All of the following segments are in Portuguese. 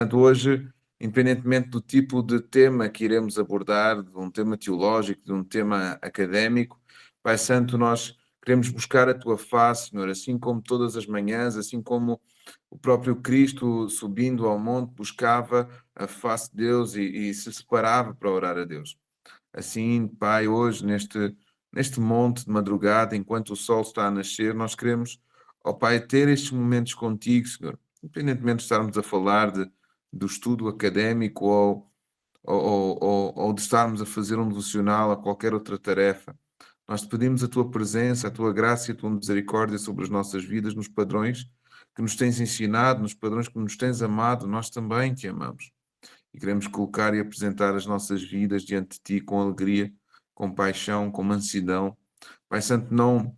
Portanto, hoje, independentemente do tipo de tema que iremos abordar, de um tema teológico, de um tema académico, Pai Santo, nós queremos buscar a Tua face, Senhor, assim como todas as manhãs, assim como o próprio Cristo, subindo ao monte, buscava a face de Deus e se separava para orar a Deus. Assim, Pai, hoje, neste monte de madrugada, enquanto o sol está a nascer, nós queremos, ó Pai, ter estes momentos contigo, Senhor, independentemente de estarmos a falar do estudo académico ou de estarmos a fazer um devocional a qualquer outra tarefa. Nós te pedimos a tua presença, a tua graça e a tua misericórdia sobre as nossas vidas, nos padrões que nos tens ensinado, nos padrões que nos tens amado, nós também te amamos. E queremos colocar e apresentar as nossas vidas diante de ti com alegria, com paixão, com mansidão. Pai Santo, não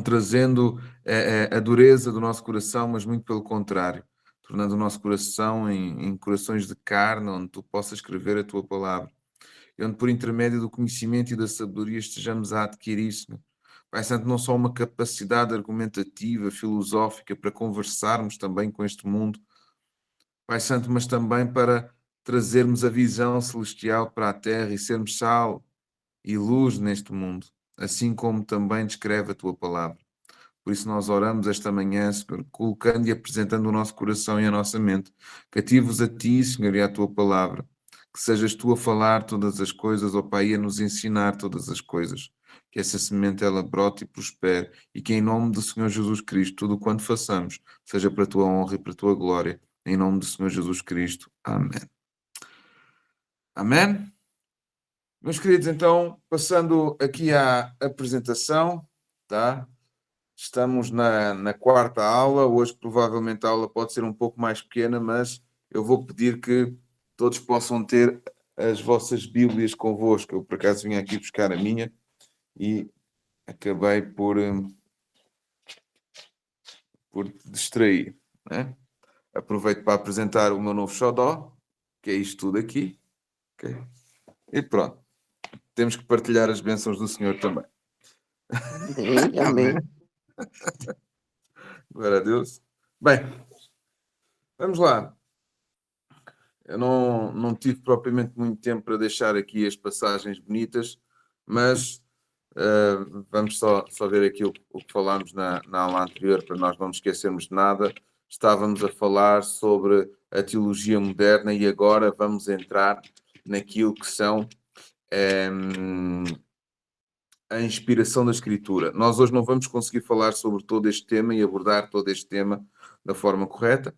trazendo a dureza do nosso coração, mas muito pelo contrário, tornando o nosso coração em corações de carne, onde tu possas escrever a tua palavra, e onde por intermédio do conhecimento e da sabedoria estejamos a adquirir, Senhor. Pai Santo, não só uma capacidade argumentativa, filosófica, para conversarmos também com este mundo, Pai Santo, mas também para trazermos a visão celestial para a terra e sermos sal e luz neste mundo, assim como também descreve a tua palavra. Por isso nós oramos esta manhã, Senhor, colocando e apresentando o nosso coração e a nossa mente, cativos a Ti, Senhor, e à Tua palavra. Que sejas Tu a falar todas as coisas, ó Pai, e a nos ensinar todas as coisas. Que essa semente, ela brote e prospere, e que em nome do Senhor Jesus Cristo, tudo quanto façamos, seja para a Tua honra e para a Tua glória. Em nome do Senhor Jesus Cristo. Amém. Amém? Meus queridos, então, passando aqui à apresentação, tá? Estamos na quarta aula. Hoje, provavelmente, a aula pode ser um pouco mais pequena, mas eu vou pedir que todos possam ter as vossas Bíblias convosco. Eu, por acaso, vim aqui buscar a minha e acabei por distrair, né? Aproveito para apresentar o meu novo xodó, que é isto tudo aqui. Okay? E pronto. Temos que partilhar as bênçãos do Senhor também. Amém, amém. Glória a Deus. Bem, vamos lá. Eu não tive propriamente muito tempo para deixar aqui as passagens bonitas, mas vamos só ver aqui o que falámos na aula anterior, para nós não nos esquecermos de nada. Estávamos a falar sobre a teologia moderna e agora vamos entrar naquilo que são a inspiração da Escritura. Nós hoje não vamos conseguir falar sobre todo este tema e abordar todo este tema da forma correta.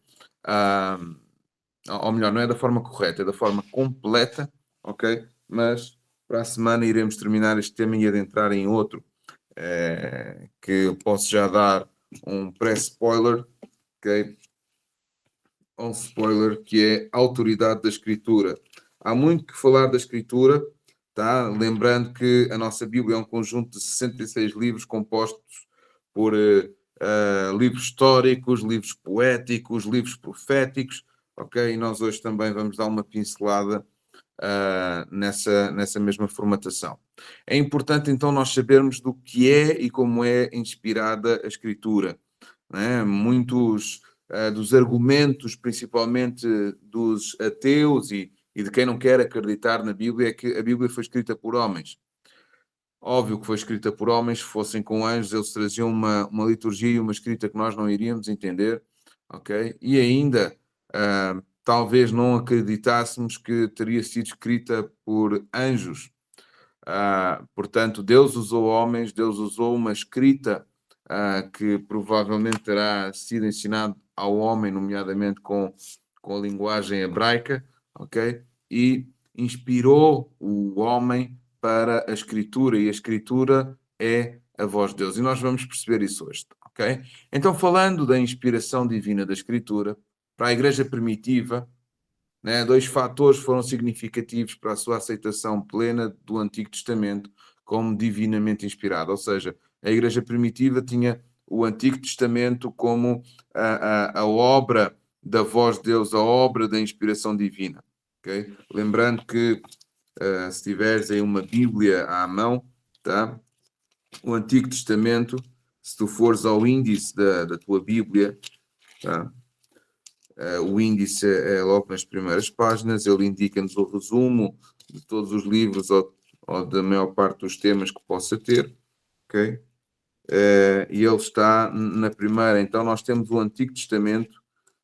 Ou melhor, não é da forma correta, é da forma completa, ok? Mas para a semana iremos terminar este tema e adentrar em outro, que eu posso já dar um pré-spoiler, ok? Um spoiler, que é a autoridade da Escritura. Há muito que falar da Escritura, tá? Lembrando que a nossa Bíblia é um conjunto de 66 livros compostos por livros históricos, livros poéticos, livros proféticos, ok? E nós hoje também vamos dar uma pincelada nessa mesma formatação. É importante então nós sabermos do que é e como é inspirada a Escritura, né? Muitos dos argumentos, principalmente dos ateus e de quem não quer acreditar na Bíblia, é que a Bíblia foi escrita por homens. Óbvio que foi escrita por homens, se fossem com anjos, eles traziam uma liturgia e uma escrita que nós não iríamos entender, ok? E ainda, talvez não acreditássemos que teria sido escrita por anjos. Portanto, Deus usou homens, Deus usou uma escrita que provavelmente terá sido ensinado ao homem, nomeadamente com a linguagem hebraica, ok? E inspirou o homem para a Escritura, e a Escritura é a voz de Deus. E nós vamos perceber isso hoje, ok? Então, falando da inspiração divina da Escritura, para a Igreja primitiva, né, dois fatores foram significativos para a sua aceitação plena do Antigo Testamento como divinamente inspirado. Ou seja, a Igreja primitiva tinha o Antigo Testamento como a obra da voz de Deus, a obra da inspiração divina. Okay? Lembrando que se tiveres aí uma Bíblia à mão, tá? O Antigo Testamento, se tu fores ao índice da tua Bíblia, tá? o índice é logo nas primeiras páginas, ele indica-nos o resumo de todos os livros ou da maior parte dos temas que possa ter, ok? E ele está na primeira, então nós temos o Antigo Testamento,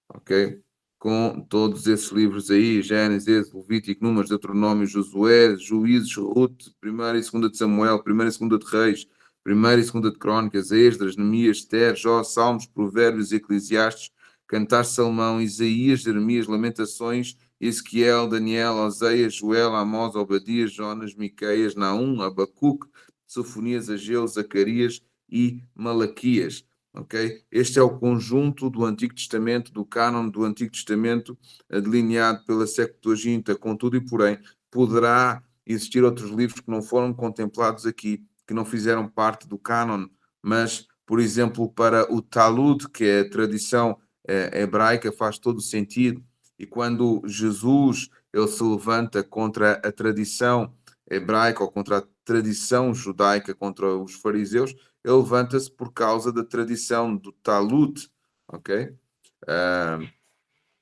ok? Com todos esses livros aí, Gênesis, Levítico, Números, Deuteronômio, Josué, Juízes, Ruth, 1ª e 2ª de Samuel, 1ª e 2ª de Reis, 1ª e 2ª de Crónicas, Esdras, Neemias, Esther, Jó, Salmos, Provérbios, Eclesiastes, Cantar, Salmão, Isaías, Jeremias, Lamentações, Ezequiel, Daniel, Oseias, Joel, Amós, Obadias, Jonas, Miqueias, Naum, Abacuque, Sofonias, Ageu, Zacarias e Malaquias. Okay? Este é o conjunto do Antigo Testamento, do cânon do Antigo Testamento, delineado pela Septuaginta. Contudo e porém, poderá existir outros livros que não foram contemplados aqui, que não fizeram parte do cânon, mas, por exemplo, para o Talmud, que é a tradição hebraica, faz todo o sentido. E quando Jesus ele se levanta contra a tradição hebraica ou contra a tradição judaica, contra os fariseus, ele levanta-se por causa da tradição do Talmud, ok?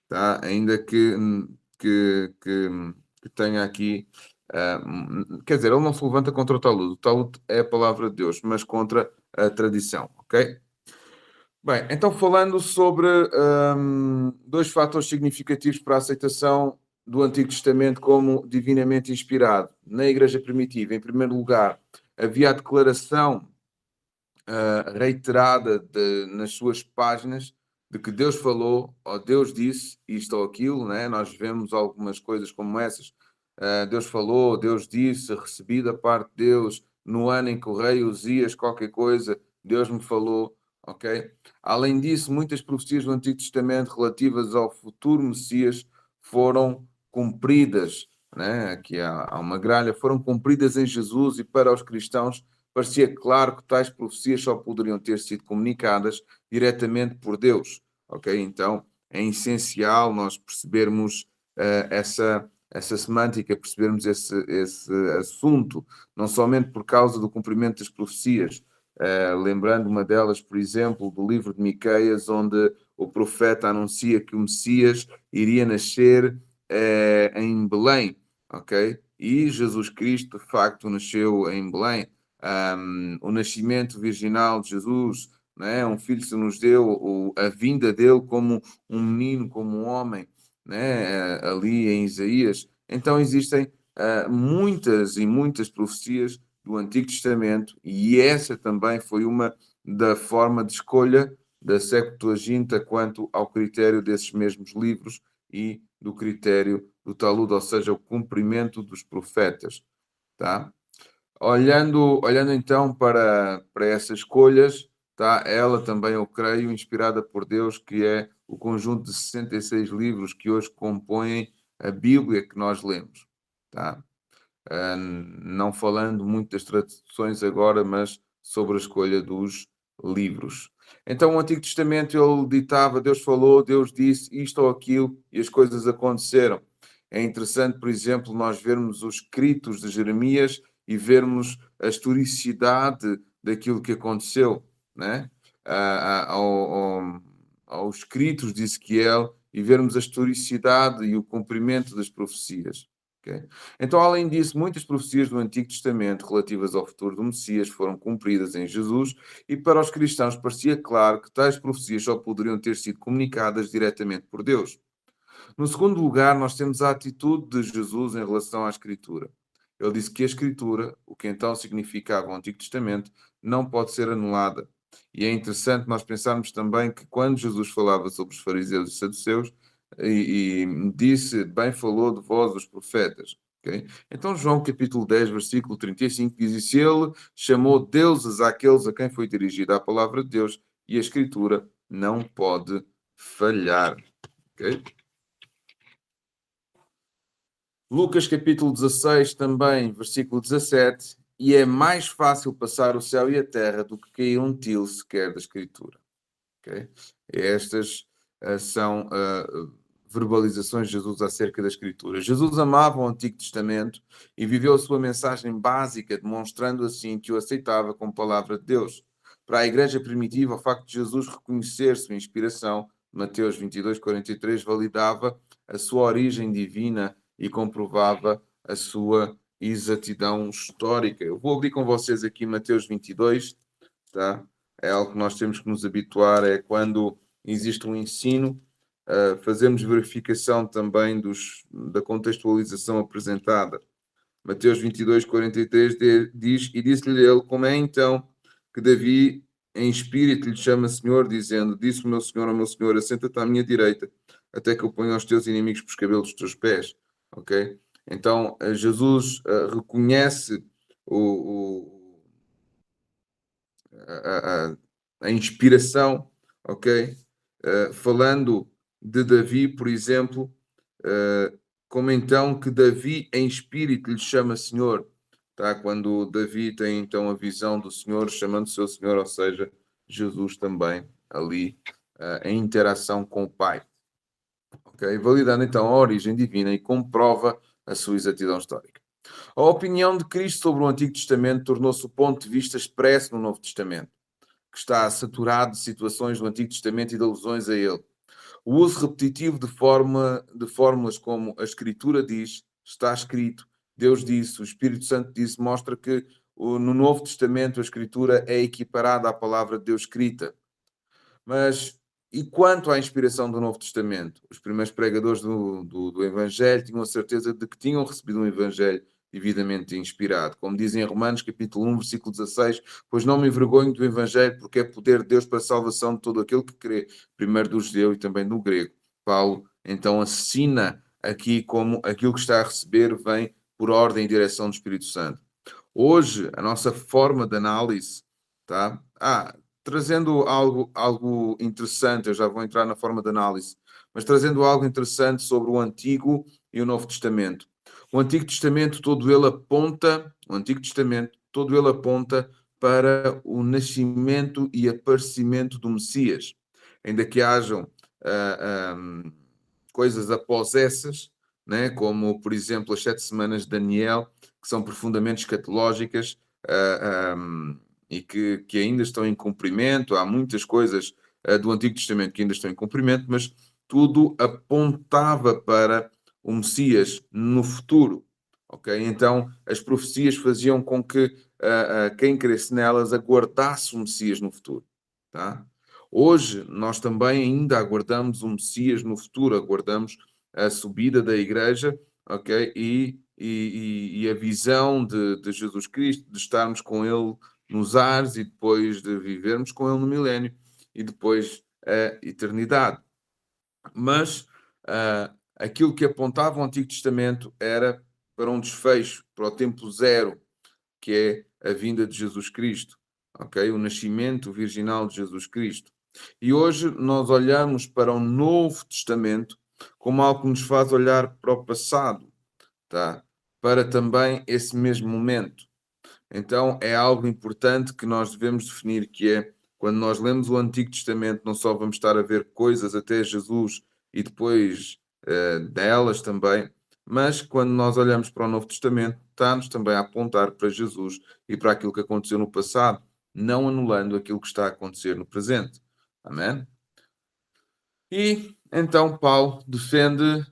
Tá? Ainda que tenha aqui, quer dizer, ele não se levanta contra o Talmud é a palavra de Deus, mas contra a tradição, ok? Bem, então falando sobre dois fatores significativos para a aceitação do Antigo Testamento como divinamente inspirado na Igreja Primitiva. Em primeiro lugar, havia a declaração reiterada nas suas páginas de que Deus falou, ou Deus disse isto ou aquilo, né? Nós vemos algumas coisas como essas. Deus falou, Deus disse, recebi da parte de Deus, no ano em que o rei Uzias qualquer coisa, Deus me falou, ok? Além disso, muitas profecias do Antigo Testamento relativas ao futuro Messias foram cumpridas, né? Aqui há uma gralha, foram cumpridas em Jesus, e para os cristãos parecia claro que tais profecias só poderiam ter sido comunicadas diretamente por Deus, ok? Então é essencial nós percebermos essa semântica, percebermos esse assunto, não somente por causa do cumprimento das profecias, lembrando uma delas, por exemplo, do livro de Miqueias, onde o profeta anuncia que o Messias iria nascer em Belém, ok? E Jesus Cristo, de facto, nasceu em Belém. O nascimento virginal de Jesus, né? Um filho se nos deu, a vinda dele como um menino, como um homem, né? Ali em Isaías. Então existem muitas e muitas profecias do Antigo Testamento, e essa também foi uma da forma de escolha da Septuaginta quanto ao critério desses mesmos livros e do critério do Talmud, ou seja, o cumprimento dos profetas, tá? Olhando então para essas escolhas, tá? Ela também, eu creio, inspirada por Deus, que é o conjunto de 66 livros que hoje compõem a Bíblia que nós lemos, tá? Não falando muito das traduções agora, mas sobre a escolha dos livros. Então, o Antigo Testamento, ele ditava, Deus falou, Deus disse isto ou aquilo, e as coisas aconteceram. É interessante, por exemplo, nós vermos os escritos de Jeremias e vermos a historicidade daquilo que aconteceu, né? Aos escritos de Ezequiel, e vermos a historicidade e o cumprimento das profecias. Okay? Então, além disso, muitas profecias do Antigo Testamento relativas ao futuro do Messias foram cumpridas em Jesus, e para os cristãos parecia claro que tais profecias só poderiam ter sido comunicadas diretamente por Deus. No segundo lugar, nós temos a atitude de Jesus em relação à Escritura. Ele disse que a Escritura, o que então significava o Antigo Testamento, não pode ser anulada. E é interessante nós pensarmos também que quando Jesus falava sobre os fariseus e saduceus, e disse, bem falou de vós os profetas. Okay? Então João capítulo 10, versículo 35 diz, e se ele chamou deuses àqueles a quem foi dirigida a palavra de Deus, e a Escritura não pode falhar. Okay? Lucas capítulo 16 também, versículo 17, e é mais fácil passar o céu e a terra do que cair um tilo sequer da Escritura. Okay? Estas são verbalizações de Jesus acerca da Escritura. Jesus amava o Antigo Testamento e viveu a sua mensagem básica, demonstrando assim que o aceitava como palavra de Deus. Para a igreja primitiva, o facto de Jesus reconhecer sua inspiração Mateus 22, 43, validava a sua origem divina e comprovava a sua exatidão histórica. Eu vou abrir com vocês aqui Mateus 22, tá? É algo que nós temos que nos habituar, é quando existe um ensino, fazemos verificação também da contextualização apresentada. Mateus 22, 43 diz, e disse-lhe ele, como é então que Davi em espírito lhe chama Senhor, dizendo, disse o meu Senhor ao meu Senhor, assenta-te à minha direita, até que eu ponha os teus inimigos por cabelos dos teus pés. Ok? Então, Jesus reconhece a, a inspiração, ok? Falando de Davi, por exemplo, como então que Davi em espírito lhe chama Senhor, tá? Quando Davi tem então a visão do Senhor, chamando o seu Senhor, ou seja, Jesus também ali em interação com o Pai, ok? Validando então a origem divina e comprova a sua exatidão histórica. A opinião de Cristo sobre o Antigo Testamento tornou-se o ponto de vista expresso no Novo Testamento, que está saturado de situações do Antigo Testamento e de alusões a ele. O uso repetitivo de fórmulas como a Escritura diz, está escrito, Deus disse, o Espírito Santo disse, mostra que no Novo Testamento a Escritura é equiparada à palavra de Deus escrita. Mas e quanto à inspiração do Novo Testamento? Os primeiros pregadores do Evangelho tinham a certeza de que tinham recebido um Evangelho devidamente inspirado. Como dizem em Romanos, capítulo 1, versículo 16, pois não me envergonho do Evangelho, porque é poder de Deus para a salvação de todo aquele que crê, primeiro do judeu e também do grego. Paulo, então, assina aqui como aquilo que está a receber vem por ordem e direção do Espírito Santo. Hoje, a nossa forma de análise, tá? Trazendo algo interessante, eu já vou entrar na forma de análise, mas trazendo algo interessante sobre o Antigo e o Novo Testamento. O Antigo Testamento todo ele aponta para o nascimento e aparecimento do Messias. Ainda que hajam coisas após essas, né, como, por exemplo, as 7 semanas de Daniel, que são profundamente escatológicas, e que ainda estão em cumprimento. Há muitas coisas do Antigo Testamento que ainda estão em cumprimento, mas tudo apontava para o Messias no futuro. Ok? Então, as profecias faziam com que quem cresce nelas aguardasse o Messias no futuro. Tá? Hoje, nós também ainda aguardamos o Messias no futuro, aguardamos a subida da Igreja, ok? E a visão de Jesus Cristo, de estarmos com Ele nos ares e depois de vivermos com Ele no milénio e depois a eternidade. Mas aquilo que apontava o Antigo Testamento era para um desfecho, para o tempo zero, que é a vinda de Jesus Cristo, ok? O nascimento virginal de Jesus Cristo. E hoje nós olhamos para o Novo Testamento como algo que nos faz olhar para o passado, tá? Para também esse mesmo momento. Então é algo importante que nós devemos definir, que é quando nós lemos o Antigo Testamento, não só vamos estar a ver coisas até Jesus e depois delas também, mas quando nós olhamos para o Novo Testamento, está-nos também a apontar para Jesus e para aquilo que aconteceu no passado, não anulando aquilo que está a acontecer no presente. Amém? E então Paulo defende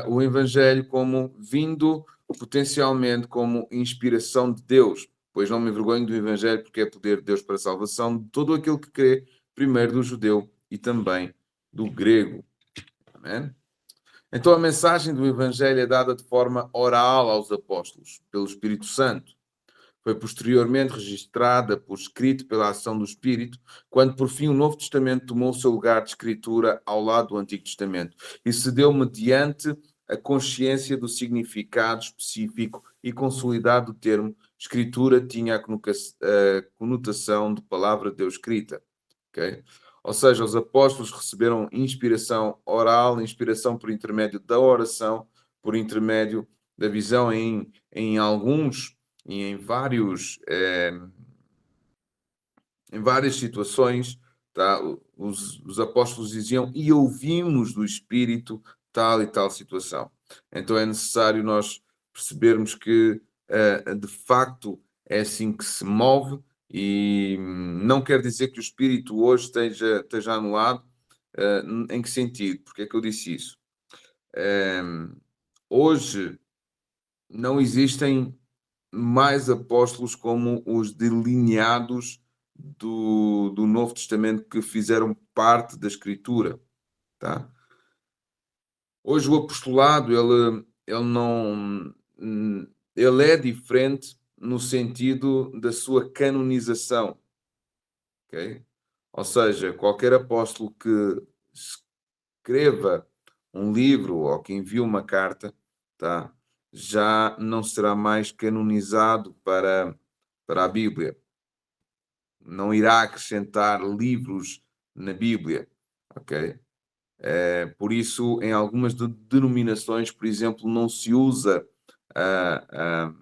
o Evangelho como vindo potencialmente como inspiração de Deus, pois não me envergonho do Evangelho, porque é poder de Deus para a salvação de todo aquele que crê, primeiro do judeu e também do grego. Amém? Então a mensagem do Evangelho é dada de forma oral aos apóstolos, pelo Espírito Santo. Foi posteriormente registrada por escrito pela ação do Espírito, quando por fim o Novo Testamento tomou o seu lugar de escritura ao lado do Antigo Testamento e se deu mediante a consciência do significado específico e consolidado do termo. Escritura tinha a conotação de palavra de Deus escrita. Okay? Ou seja, os apóstolos receberam inspiração oral, inspiração por intermédio da oração, por intermédio da visão em alguns e em várias situações, tá? Os apóstolos diziam e ouvimos do Espírito tal e tal situação. Então é necessário nós percebermos que de facto é assim que se move e não quer dizer que o Espírito hoje esteja anulado, Em que sentido? Porque é que eu disse isso? Hoje não existem mais apóstolos como os delineados do Novo Testamento que fizeram parte da Escritura, tá? Hoje o apostolado, ele não... Ele é diferente no sentido da sua canonização, ok? Ou seja, qualquer apóstolo que escreva um livro ou que envie uma carta, tá? Já não será mais canonizado para a Bíblia. Não irá acrescentar livros na Bíblia, ok? Por isso, em algumas denominações, por exemplo, não se usa a,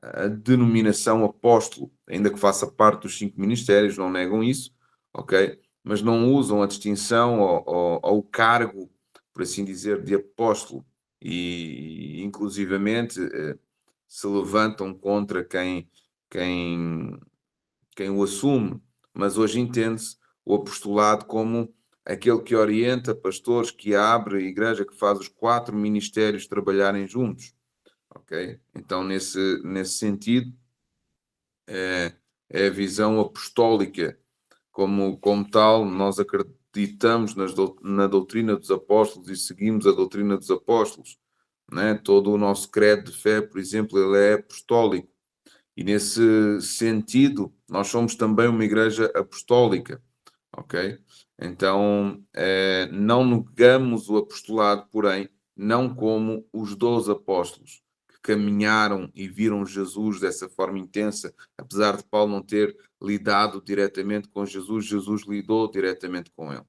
a denominação apóstolo, ainda que faça parte dos 5 ministérios, não negam isso, ok? Mas não usam a distinção ou o cargo, por assim dizer, de apóstolo. E inclusivamente, se levantam contra quem, quem o assume. Mas hoje entende-se o apostolado como aquele que orienta pastores, que abre a igreja, que faz os 4 ministérios trabalharem juntos. Ok? Então, nesse sentido, é a visão apostólica. Como tal, nós acreditamos na doutrina dos apóstolos e seguimos a doutrina dos apóstolos. Né? Todo o nosso credo de fé, por exemplo, ele é apostólico. E nesse sentido, nós somos também uma igreja apostólica. Ok? Então, não negamos o apostolado, porém, não como os 12 apóstolos que caminharam e viram Jesus dessa forma intensa, apesar de Paulo não ter lidado diretamente com Jesus, Jesus lidou diretamente com ele,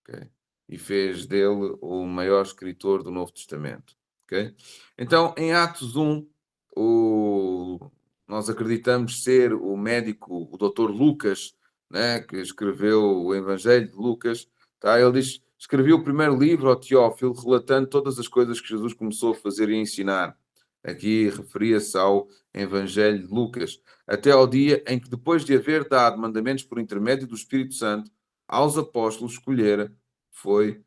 ok? E fez dele o maior escritor do Novo Testamento, ok? Então, em Atos 1, nós acreditamos ser o médico, o doutor Lucas, né, que escreveu o Evangelho de Lucas, tá? Ele diz, escreveu o primeiro livro ao Teófilo, relatando todas as coisas que Jesus começou a fazer e a ensinar. Aqui referia-se ao Evangelho de Lucas, até ao dia em que, depois de haver dado mandamentos por intermédio do Espírito Santo aos apóstolos, escolhera, foi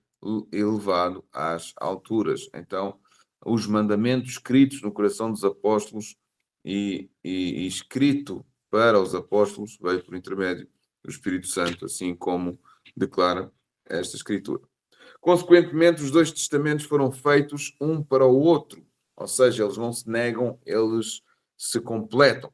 elevado às alturas. Então, os mandamentos escritos no coração dos apóstolos e escrito para os apóstolos veio por intermédio do Espírito Santo, assim como declara esta Escritura. Consequentemente, os 2 testamentos foram feitos um para o outro, ou seja, eles não se negam, eles se completam.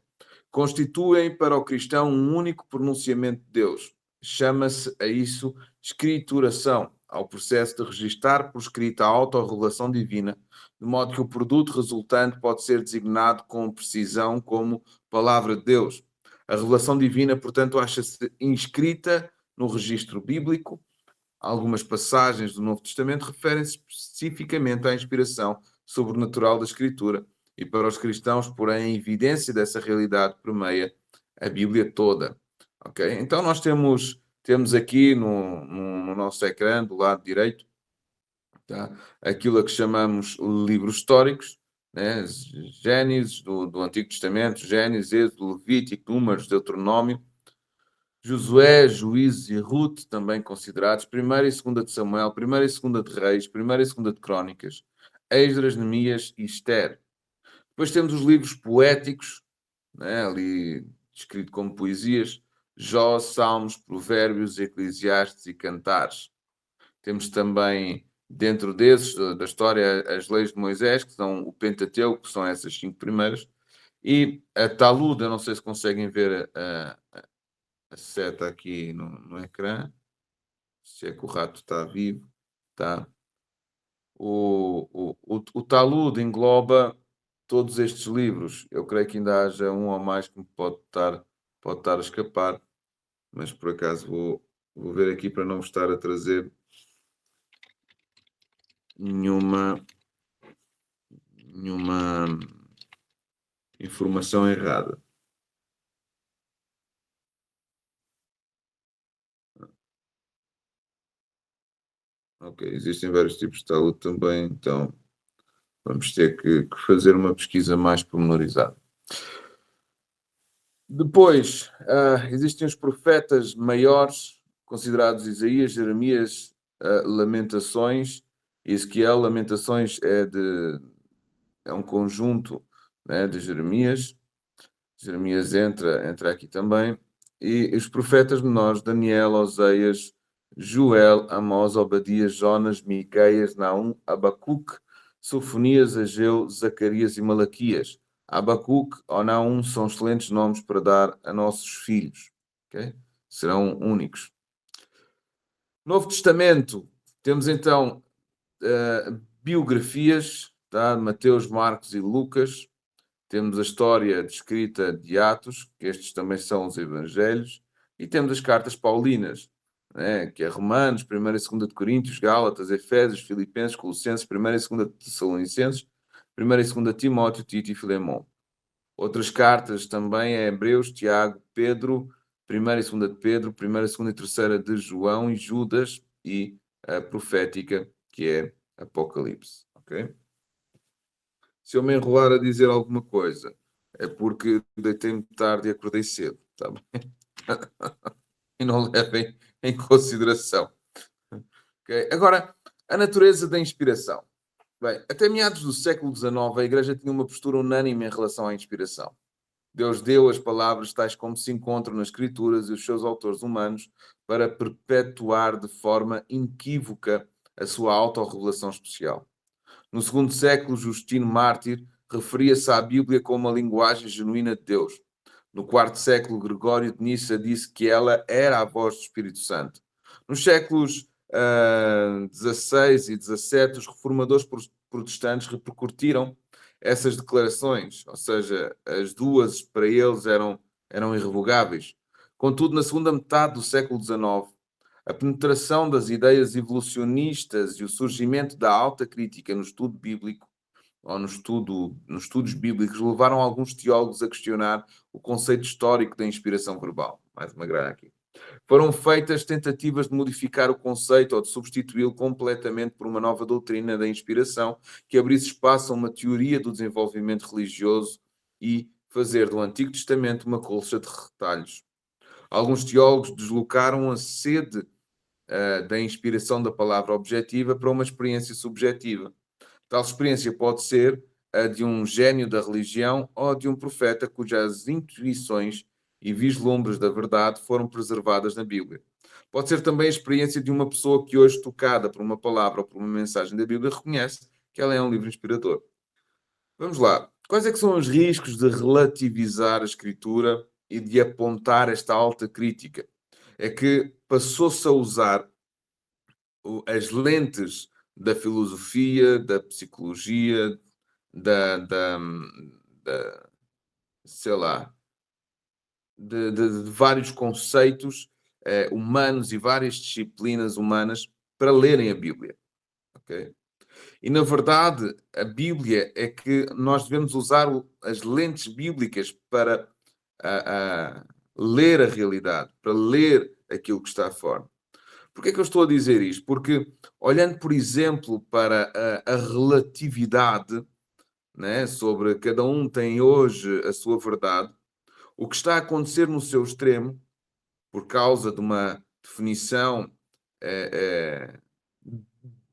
Constituem para o cristão um único pronunciamento de Deus. Chama-se a isso escrituração, ao processo de registar por escrita a autorrevelação divina, de modo que o produto resultante pode ser designado com precisão como palavra de Deus. A revelação divina, portanto, acha-se inscrita no registro bíblico. Algumas passagens do Novo Testamento referem-se especificamente à inspiração sobrenatural da Escritura e para os cristãos, porém, a evidência dessa realidade permeia a Bíblia toda. Ok? Então nós temos aqui no nosso ecrã, do lado direito, tá? Aquilo a que chamamos livros históricos, né? Gênesis do Antigo Testamento, Gênesis, Êxodo, Levítico, Números, Deuteronômio, Josué, Juízes e Ruth, também considerados, 1ª e 2ª de Samuel, 1ª e 2ª de Reis, 1ª e 2ª de Crónicas, Esdras, Neemias e Esther. Depois temos os livros poéticos, né, ali escrito como poesias, Jó, Salmos, Provérbios, Eclesiastes e Cantares. Temos também, dentro desses, da história, as leis de Moisés, que são o Pentateuco, que são essas 5 primeiras, e a Talmud, eu não sei se conseguem ver a seta aqui no ecrã, se é que o rato está vivo, tá? O Talmud engloba todos estes livros. Eu creio que ainda haja um ou mais que me pode estar a escapar, mas por acaso vou ver aqui para não estar a trazer nenhuma informação errada. Ok, existem vários tipos de Talmud também, então vamos ter que fazer uma pesquisa mais pormenorizada. Depois, existem os profetas maiores, considerados Isaías, Jeremias, Lamentações, Ezequiel. Lamentações é um conjunto, né, de Jeremias. Jeremias entra aqui também. E os profetas menores, Daniel, Oseias, Joel, Amós, Obadias, Jonas, Miqueias, Naum, Abacuque, Sofonias, Ageu, Zacarias e Malaquias. Abacuque ou Naum são excelentes nomes para dar a nossos filhos. Okay? Serão únicos. Novo Testamento, temos então biografias, tá? Mateus, Marcos e Lucas. Temos a história descrita de Atos, que estes também são os evangelhos, e temos as cartas paulinas, né? Que é Romanos, 1ª e 2ª de Coríntios, Gálatas, Efésios, Filipenses, Colossenses, 1ª e 2ª de Tessalonicenses, 1ª e 2ª de Timóteo, Tito e Filemão. Outras cartas também é Hebreus, Tiago, Pedro, 1ª e 2ª de Pedro, 1ª, 2ª e 3ª de João e Judas, e a profética, que é Apocalipse. Ok? Se eu me enrolar a dizer alguma coisa, é porque deitei-me tarde e acordei cedo, tá bem? E não levem em consideração. Okay? Agora, a natureza da inspiração. Bem, até meados do século XIX, a Igreja tinha uma postura unânime em relação à inspiração. Deus deu as palavras tais como se encontram nas Escrituras e os seus autores humanos para perpetuar de forma inequívoca a sua autorrevelação especial. No segundo século, Justino Mártir referia-se à Bíblia como uma linguagem genuína de Deus. No quarto século, Gregório de Nissa disse que ela era a voz do Espírito Santo. Nos séculos XVI e XVII, os reformadores protestantes repercutiram essas declarações, ou seja, as duas para eles eram irrevogáveis. Contudo, na segunda metade do século XIX, a penetração das ideias evolucionistas e o surgimento da alta crítica no estudo bíblico, ou nos estudos bíblicos, levaram alguns teólogos a questionar o conceito histórico da inspiração verbal. Mais uma gralha aqui. Foram feitas tentativas de modificar o conceito ou de substituí-lo completamente por uma nova doutrina da inspiração que abrisse espaço a uma teoria do desenvolvimento religioso e fazer do Antigo Testamento uma colcha de retalhos. Alguns teólogos deslocaram a sede da inspiração da palavra objetiva para uma experiência subjetiva. Tal experiência pode ser a de um gênio da religião ou de um profeta cujas intuições e vislumbres da verdade foram preservadas na Bíblia. Pode ser também a experiência de uma pessoa que hoje, tocada por uma palavra ou por uma mensagem da Bíblia, reconhece que ela é um livro inspirador. Vamos lá. Quais é que são os riscos de relativizar a Escritura e de apontar esta alta crítica? É que passou-se a usar as lentes da filosofia, da psicologia, sei lá, de vários conceitos humanos e várias disciplinas humanas para lerem a Bíblia. Okay? E, na verdade, a Bíblia é que nós devemos usar as lentes bíblicas para ler a realidade, para ler aquilo que está fora. Porquê é que eu estou a dizer isto? Porque, olhando, por exemplo, para a relatividade, né, sobre cada um tem hoje a sua verdade, o que está a acontecer no seu extremo, por causa de uma definição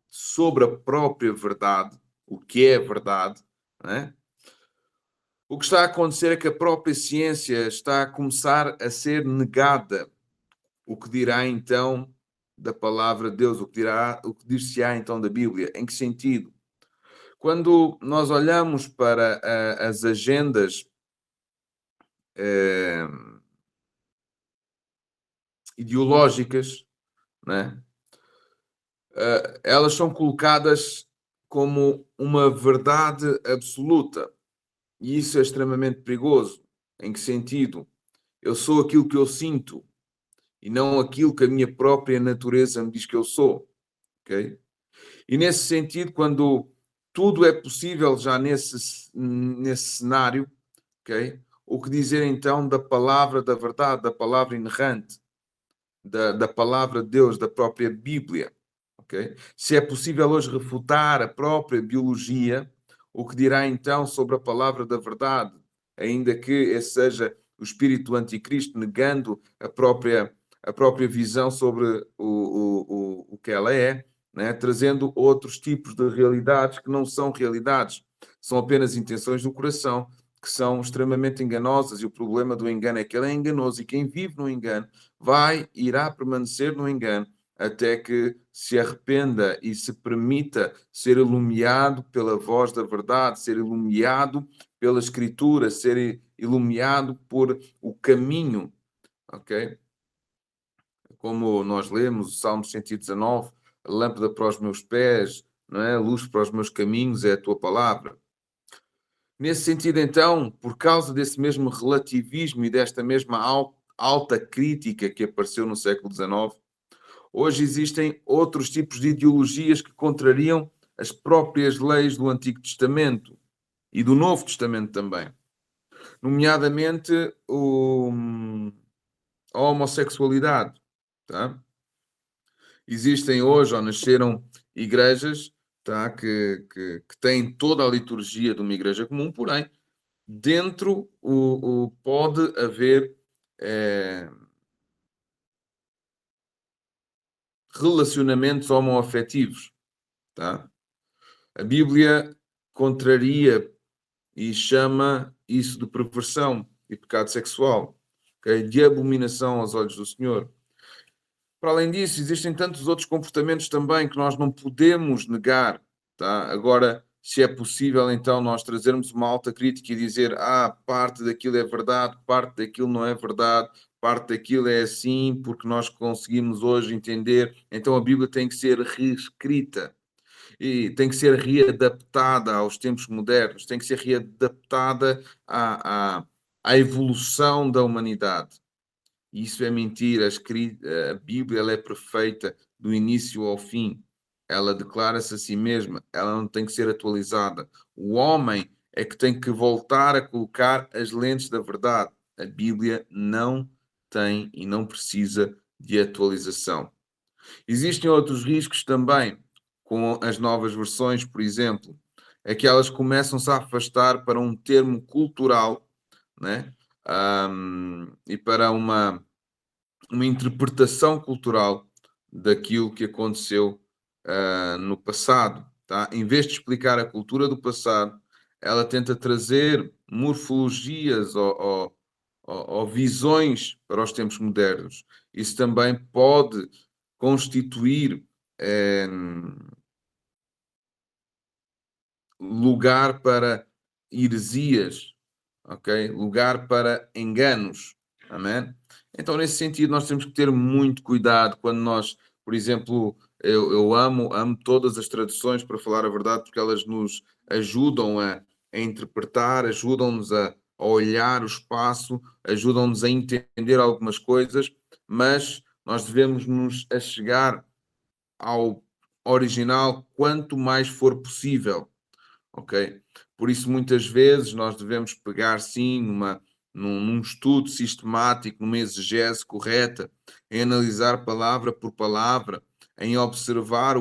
sobre a própria verdade, o que é verdade, né? O que está a acontecer é que a própria ciência está a começar a ser negada. O que dirá então da palavra de Deus? O que dir-se-á então da Bíblia? Em que sentido? Quando nós olhamos para as agendas ideológicas, né? Elas são colocadas como uma verdade absoluta. E isso é extremamente perigoso. Em que sentido? Eu sou aquilo que eu sinto e não aquilo que a minha própria natureza me diz que eu sou. Okay? E nesse sentido, quando tudo é possível já nesse cenário, okay? O que dizer então da palavra da verdade, da palavra inerrante, da palavra de Deus, da própria Bíblia? Okay? Se é possível hoje refutar a própria biologia, o que dirá então sobre a palavra da verdade, ainda que esse seja o espírito do anticristo negando a própria a própria visão sobre o que ela é, né? Trazendo outros tipos de realidades que não são realidades, são apenas intenções do coração, que são extremamente enganosas, e o problema do engano é que ele é enganoso, e quem vive no engano irá permanecer no engano até que se arrependa e se permita ser iluminado pela voz da verdade, ser iluminado pela Escritura, ser iluminado por o caminho, ok? Como nós lemos o Salmo 119, a lâmpada para os meus pés, não é? A luz para os meus caminhos é a tua palavra. Nesse sentido, então, por causa desse mesmo relativismo e desta mesma alta crítica que apareceu no século XIX, hoje existem outros tipos de ideologias que contrariam as próprias leis do Antigo Testamento e do Novo Testamento também, nomeadamente a homossexualidade. Tá? Existem hoje, ou nasceram igrejas, tá? que têm toda a liturgia de uma igreja comum, porém, dentro pode haver relacionamentos homoafetivos. Tá? A Bíblia contraria e chama isso de perversão e pecado sexual, okay? De abominação aos olhos do Senhor. Para além disso, existem tantos outros comportamentos também que nós não podemos negar. Tá? Agora, se é possível, então, nós trazermos uma alta crítica e dizer parte daquilo é verdade, parte daquilo não é verdade, parte daquilo é assim, porque nós conseguimos hoje entender, então a Bíblia tem que ser reescrita e tem que ser readaptada aos tempos modernos, tem que ser readaptada à evolução da humanidade. Isso é mentira. A Bíblia ela é perfeita do início ao fim. Ela declara-se a si mesma. Ela não tem que ser atualizada. O homem é que tem que voltar a colocar as lentes da verdade. A Bíblia não tem e não precisa de atualização. Existem outros riscos também, com as novas versões, por exemplo, é que elas começam-se a afastar para um termo cultural, né? E para uma interpretação cultural daquilo que aconteceu no passado. Tá? Em vez de explicar a cultura do passado, ela tenta trazer morfologias ou visões para os tempos modernos. Isso também pode constituir lugar para heresias, ok? Lugar para enganos, amém? Então, nesse sentido, nós temos que ter muito cuidado quando nós, por exemplo, eu amo todas as traduções, para falar a verdade, porque elas nos ajudam a interpretar, ajudam-nos a olhar o espaço, ajudam-nos a entender algumas coisas, mas nós devemos nos achegar ao original quanto mais for possível, ok? Por isso, muitas vezes, nós devemos pegar, sim, num estudo sistemático, numa exegese correta, em analisar palavra por palavra, em observar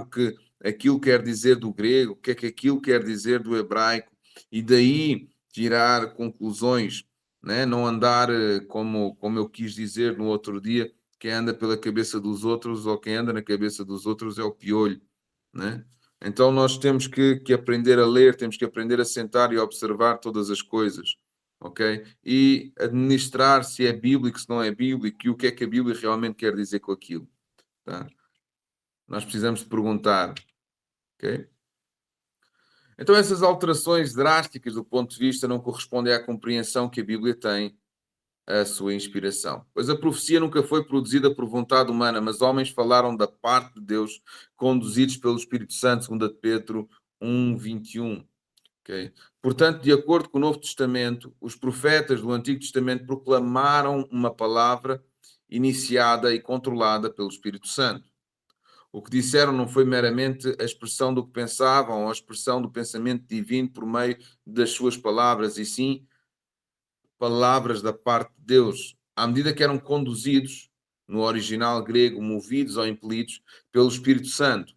aquilo quer dizer do grego, o que é que aquilo quer dizer do hebraico, e daí tirar conclusões, né? Não andar como eu quis dizer no outro dia, quem anda pela cabeça dos outros ou quem anda na cabeça dos outros é o piolho, né? Então nós temos que aprender a ler, temos que aprender a sentar e observar todas as coisas, ok? E administrar se é bíblico, se não é bíblico, e o que é que a Bíblia realmente quer dizer com aquilo, tá? Nós precisamos de perguntar, ok? Então essas alterações drásticas do ponto de vista não correspondem à compreensão que a Bíblia tem a sua inspiração. Pois a profecia nunca foi produzida por vontade humana, mas homens falaram da parte de Deus, conduzidos pelo Espírito Santo, segundo Pedro 1:21. Okay? Portanto, de acordo com o Novo Testamento, os profetas do Antigo Testamento proclamaram uma palavra iniciada e controlada pelo Espírito Santo. O que disseram não foi meramente a expressão do que pensavam ou a expressão do pensamento divino por meio das suas palavras, e sim palavras da parte de Deus, à medida que eram conduzidos, no original grego, movidos ou impelidos pelo Espírito Santo.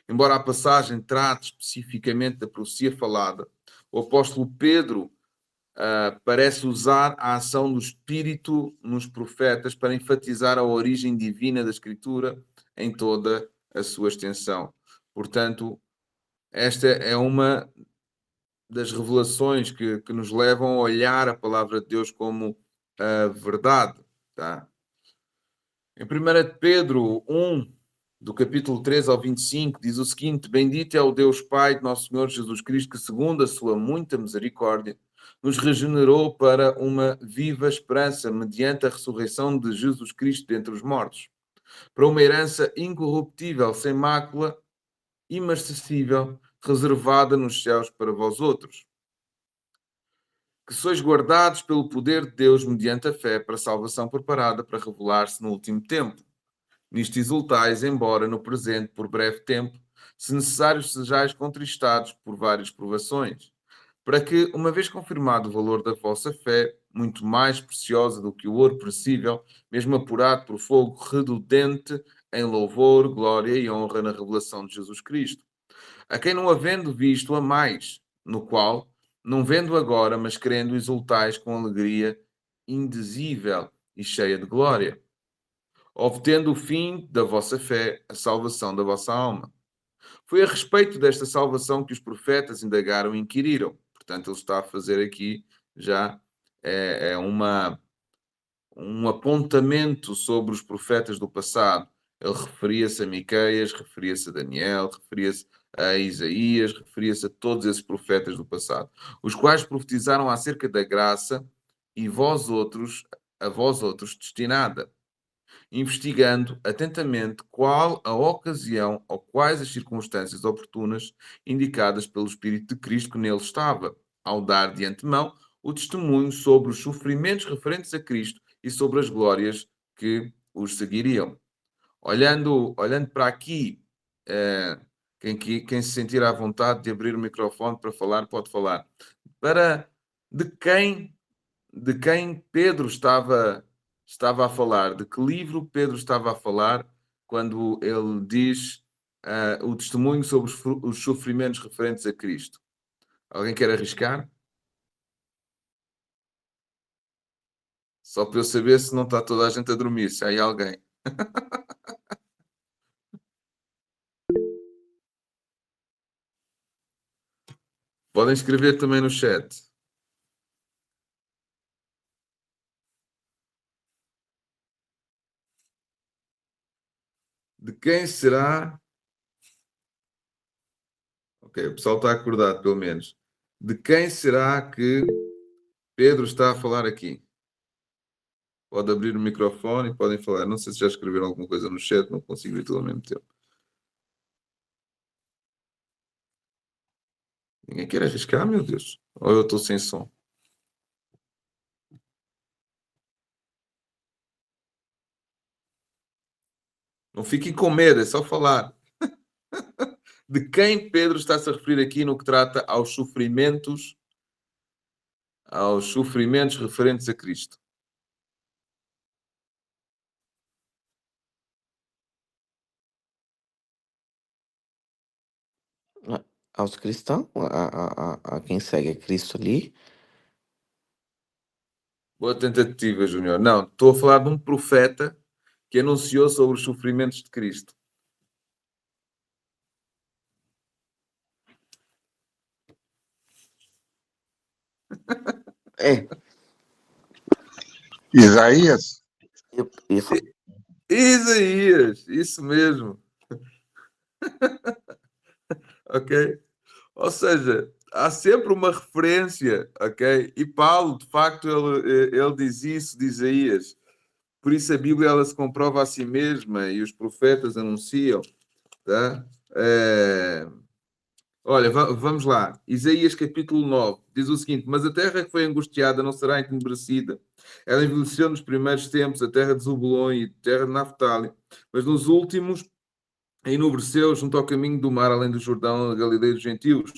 Embora a passagem trate especificamente da profecia falada, o apóstolo Pedro parece usar a ação do Espírito nos profetas para enfatizar a origem divina da Escritura em toda a sua extensão. Portanto, esta é uma das revelações que nos levam a olhar a palavra de Deus como a verdade. Tá? Em 1 Pedro 1, do capítulo 3 ao 25, diz o seguinte: Bendito é o Deus Pai de nosso Senhor Jesus Cristo, que segundo a sua muita misericórdia, nos regenerou para uma viva esperança, mediante a ressurreição de Jesus Cristo dentre os mortos, para uma herança incorruptível, sem mácula, imarcessível, reservada nos céus para vós outros, que sois guardados pelo poder de Deus mediante a fé para a salvação preparada para revelar-se no último tempo. Nisto exultais, embora no presente, por breve tempo, se necessário sejais contristados por várias provações, para que, uma vez confirmado o valor da vossa fé, muito mais preciosa do que o ouro perecível, mesmo apurado por fogo redundante em louvor, glória e honra na revelação de Jesus Cristo, a quem não havendo visto a mais, no qual, não vendo agora, mas crendo, exultais com alegria indizível e cheia de glória, obtendo o fim da vossa fé, a salvação da vossa alma. Foi a respeito desta salvação que os profetas indagaram e inquiriram. Portanto, ele está a fazer aqui já um apontamento sobre os profetas do passado. Ele referia-se a Miqueias, referia-se a Daniel, referia-se a Isaías, referia-se a todos esses profetas do passado, os quais profetizaram acerca da graça e a vós outros destinada, investigando atentamente qual a ocasião ou quais as circunstâncias oportunas indicadas pelo Espírito de Cristo que nele estava, ao dar de antemão o testemunho sobre os sofrimentos referentes a Cristo e sobre as glórias que os seguiriam. Olhando para aqui, quem se sentir à vontade de abrir o microfone para falar, pode falar. De quem Pedro estava a falar, de que livro Pedro estava a falar quando ele diz o testemunho sobre os sofrimentos referentes a Cristo. Alguém quer arriscar? Só para eu saber se não está toda a gente a dormir, se há aí alguém. Podem escrever também no chat. De quem será? Ok, o pessoal está acordado, pelo menos. De quem será que Pedro está a falar aqui? Pode abrir o microfone e podem falar. Não sei se já escreveram alguma coisa no chat, não consigo ver tudo ao mesmo tempo. Ninguém quer arriscar, meu Deus. Ou eu estou sem som? Não fiquem com medo, é só falar. De quem Pedro está-se a referir aqui no que trata aos sofrimentos referentes a Cristo? Aos cristãos, a quem segue a Cristo ali. Boa tentativa, Júnior. Não, estou a falar de um profeta que anunciou sobre os sofrimentos de Cristo. É, Isaías? eu falo, Isaías, isso mesmo. Ok? Ou seja, há sempre uma referência, ok? E Paulo, de facto, ele diz isso de Isaías. Por isso a Bíblia ela se comprova a si mesma e os profetas anunciam, tá? Olha, vamos lá. Isaías capítulo 9 diz o seguinte: Mas a terra que foi angustiada não será entenebrecida. Ela envelheceu nos primeiros tempos, a terra de Zebulon e a terra de Naftali, mas nos últimos enobreceu junto ao caminho do mar, além do Jordão, a Galileia dos gentios.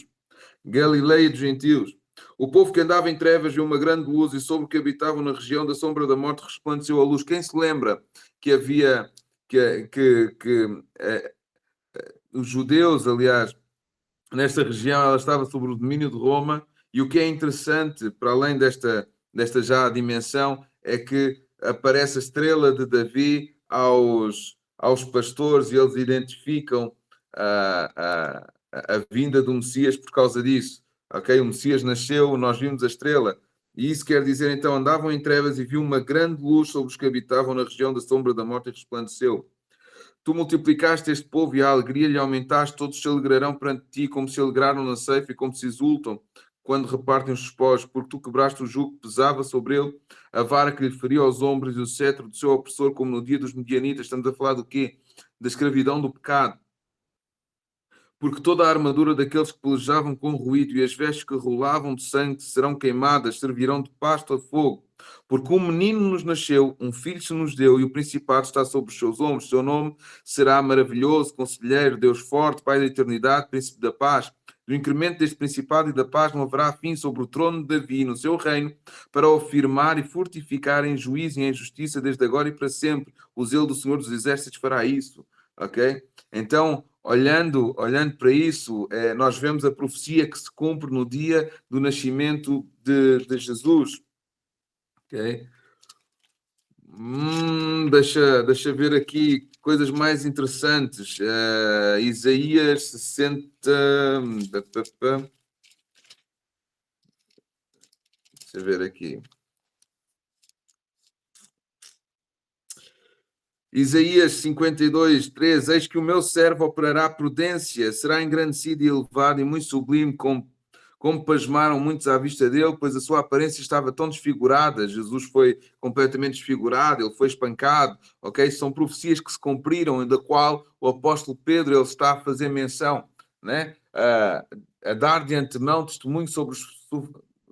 Galileia dos gentios. O povo que andava em trevas viu uma grande luz e sobre o que habitavam na região da sombra da morte resplandeceu a luz. Quem se lembra que havia os judeus, aliás, nesta região, ela estava sob o domínio de Roma E o que é interessante, para além desta já dimensão, é que aparece a estrela de Davi aos pastores e eles identificam a vinda do Messias por causa disso. Ok? O Messias nasceu, nós vimos a estrela. E isso quer dizer, então, andavam em trevas e viu uma grande luz sobre os que habitavam na região da sombra da morte e resplandeceu. Tu multiplicaste este povo e a alegria lhe aumentaste, todos se alegrarão perante ti, como se alegraram na ceifa e como se exultam quando repartem os despojos, porque tu quebraste o jugo que pesava sobre ele, a vara que lhe feria aos ombros e o cetro do seu opressor, como no dia dos medianitas. Estamos a falar do quê? Da escravidão do pecado. Porque toda a armadura daqueles que pelejavam com ruído e as vestes que rolavam de sangue serão queimadas, servirão de pasto a fogo. Porque um menino nos nasceu, um filho se nos deu, e o principado está sobre os seus ombros. Seu nome será maravilhoso, conselheiro, Deus forte, Pai da eternidade, príncipe da paz. Do incremento deste principado e da paz não haverá fim sobre o trono de Davi no seu reino, para o firmar e fortificar em juízo e em justiça desde agora e para sempre. O zelo do Senhor dos Exércitos fará isso. Ok? Então, olhando para isso, nós vemos a profecia que se cumpre no dia do nascimento de Jesus. Ok? Deixa ver aqui coisas mais interessantes. Isaías 60. Deixa eu ver aqui. Isaías 52, 3. Eis que o meu servo operará prudência, será engrandecido e elevado e muito sublime, como pasmaram muitos à vista dele, pois a sua aparência estava tão desfigurada. Jesus foi completamente desfigurado, ele foi espancado. Ok? São profecias que se cumpriram, da qual o apóstolo Pedro ele está a fazer menção, né? A dar de antemão testemunho sobre os...